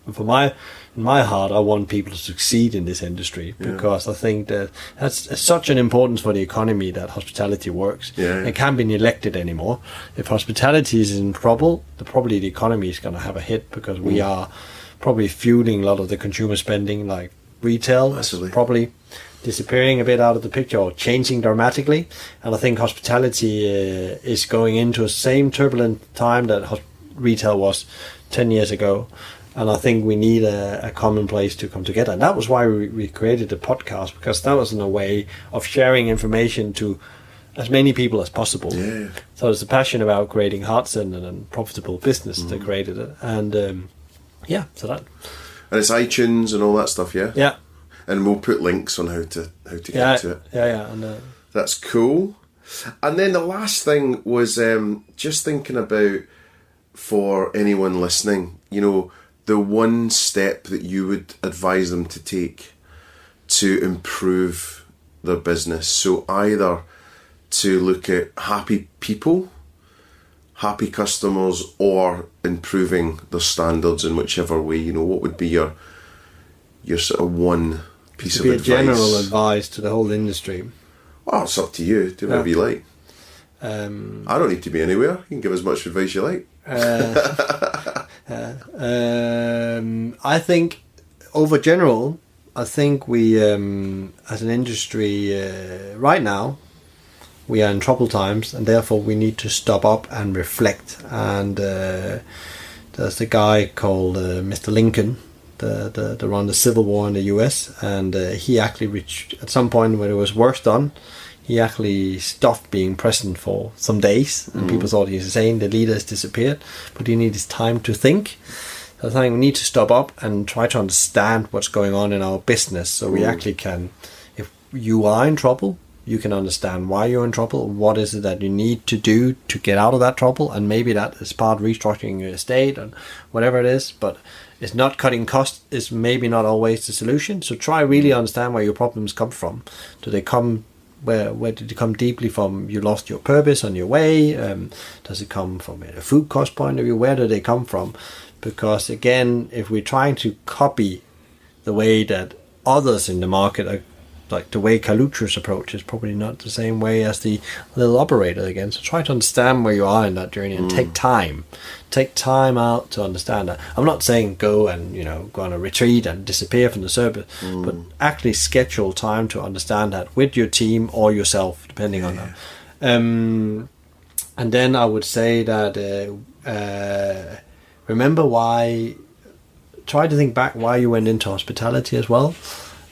my heart, I want people to succeed in this industry, because I think that that's such an importance for the economy, that hospitality works. It can't be neglected anymore. If hospitality is in trouble, probably the economy is going to have a hit, because we are probably fueling a lot of the consumer spending, like retail is probably disappearing a bit out of the picture, or changing dramatically. And I think hospitality is going into the same turbulent time that retail was 10 years ago. And I think we need a common place to come together. And that was why we created the podcast, because that was in a way of sharing information to as many people as possible. So it's a passion about creating heart-centered and profitable business that created it. And so that. And it's iTunes and all that stuff, yeah? Yeah. And we'll put links on how to get to it. Yeah. And, that's cool. And then the last thing was just thinking about, for anyone listening, the one step that you would advise them to take to improve their business. So either to look at happy people, happy customers, or improving their standards in whichever way, what would be your sort of one piece of advice? Be a general advice to the whole industry. Oh, it's up to you. Do whatever you like. I don't need to be anywhere. You can give as much advice you like. I think, overgeneral, I think we, as an industry, right now, we are in troubled times, and therefore we need to stop up and reflect. And there's a guy called Mr. Lincoln, the run the Civil War in the US, and he actually reached, at some point when it was worse done, he actually stopped being present for some days, and people thought he was insane, the leader has disappeared, but he needs time to think. So I think we need to stop up and try to understand what's going on in our business, so we actually can, if you are in trouble, you can understand why you're in trouble, what is it that you need to do to get out of that trouble, and maybe that is part restructuring your estate and whatever it is, but it's not cutting costs is maybe not always the solution. So try really understand where your problems come from. Do they come, where did it come deeply from? You lost your purpose on your way? Does it come from a food cost point of view? Where do they come from? Because again, if we're trying to copy the way that others in the market are, like the way Kalutra's approach is probably not the same way as the little operator again. So try to understand where you are in that journey and take time. Take time out to understand that. I'm not saying go and, go on a retreat and disappear from the service, but actually schedule time to understand that with your team or yourself, depending on that. And then I would say that try to think back why you went into hospitality as well.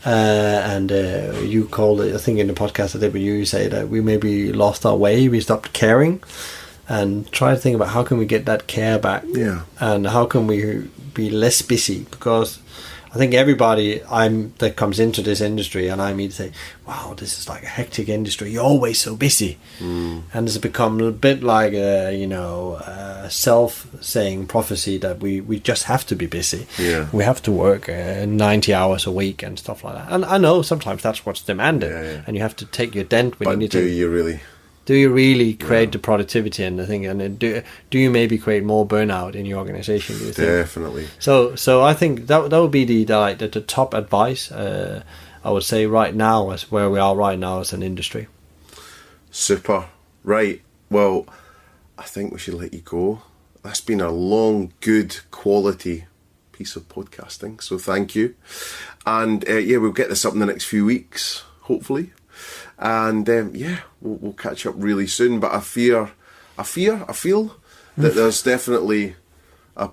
And you called it, I think in the podcast I did with you say that we maybe lost our way, we stopped caring, and try to think about how can we get that care back, and how can we be less busy, because I think everybody that comes into this industry, and I mean to say, wow, this is like a hectic industry, you're always so busy. And it's become a bit like a self-saying prophecy that we just have to be busy. We have to work 90 hours a week and stuff like that. And I know sometimes that's what's demanded, and you have to take your dent when you need to. Do you really create the productivity and the thing? And do you maybe create more burnout in your organization? Do you think? Definitely. So I think that would be the top advice. I would say right now, as where we are right now as an industry. Super. Right. Well, I think we should let you go. That's been a long, good, quality piece of podcasting. So thank you. And we'll get this up in the next few weeks, hopefully. And we'll catch up really soon. But I feel that there's definitely a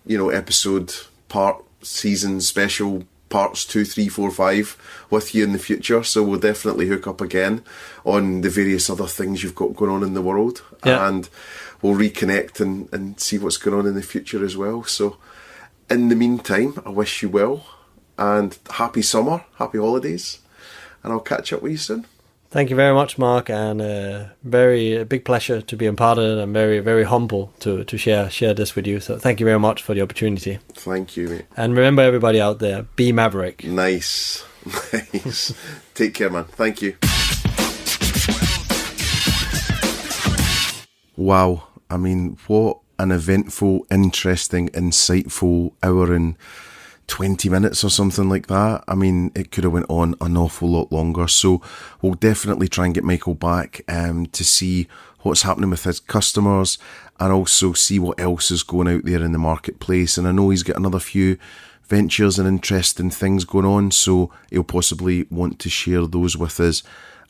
episode, part, season, special parts 2, 3, 4, 5 with you in the future. So we'll definitely hook up again on the various other things you've got going on in the world, and we'll reconnect and see what's going on in the future as well. So in the meantime, I wish you well and happy summer, happy holidays, and I'll catch up with you soon. Thank you very much, Mark, and a big pleasure to be a part of it. I'm very, very humble to share this with you. So thank you very much for the opportunity. Thank you, mate. And remember, everybody out there, be Maverick. Nice. Take care, man. Thank you. Wow. I mean, what an eventful, interesting, insightful hour and 20 minutes or something like that. I mean, it could have went on an awful lot longer. So we'll definitely try and get Michael back to see what's happening with his customers and also see what else is going out there in the marketplace. And I know he's got another few ventures and interesting things going on, so he'll possibly want to share those with us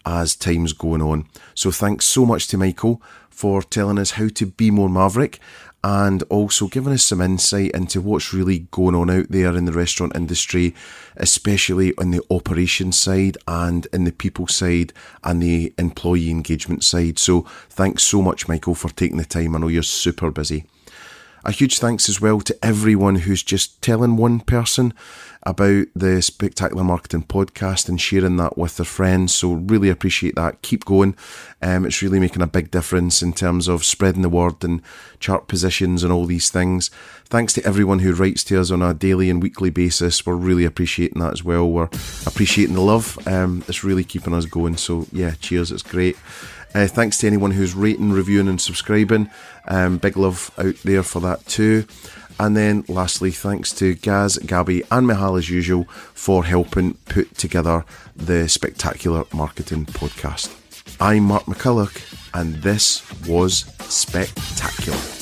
as time's going on. So thanks so much to Michael for telling us how to be more maverick and also giving us some insight into what's really going on out there in the restaurant industry, especially on the operations side and in the people side and the employee engagement side. So thanks so much, Michael, for taking the time. I know you're super busy. A huge thanks as well to everyone who's just telling one person about the Spectacular Marketing Podcast and sharing that with their friends. So really appreciate that. Keep going. It's really making a big difference in terms of spreading the word and chart positions and all these things. Thanks to everyone who writes to us on a daily and weekly basis. We're really appreciating that as well. We're appreciating the love. It's really keeping us going. So yeah, cheers. It's great. Thanks to anyone who's rating, reviewing and subscribing. Big love out there for that too. And then lastly, thanks to Gaz, Gabby and Mihal as usual for helping put together the Spectacular Marketing Podcast. I'm Mark McCulloch and this was Spectacular.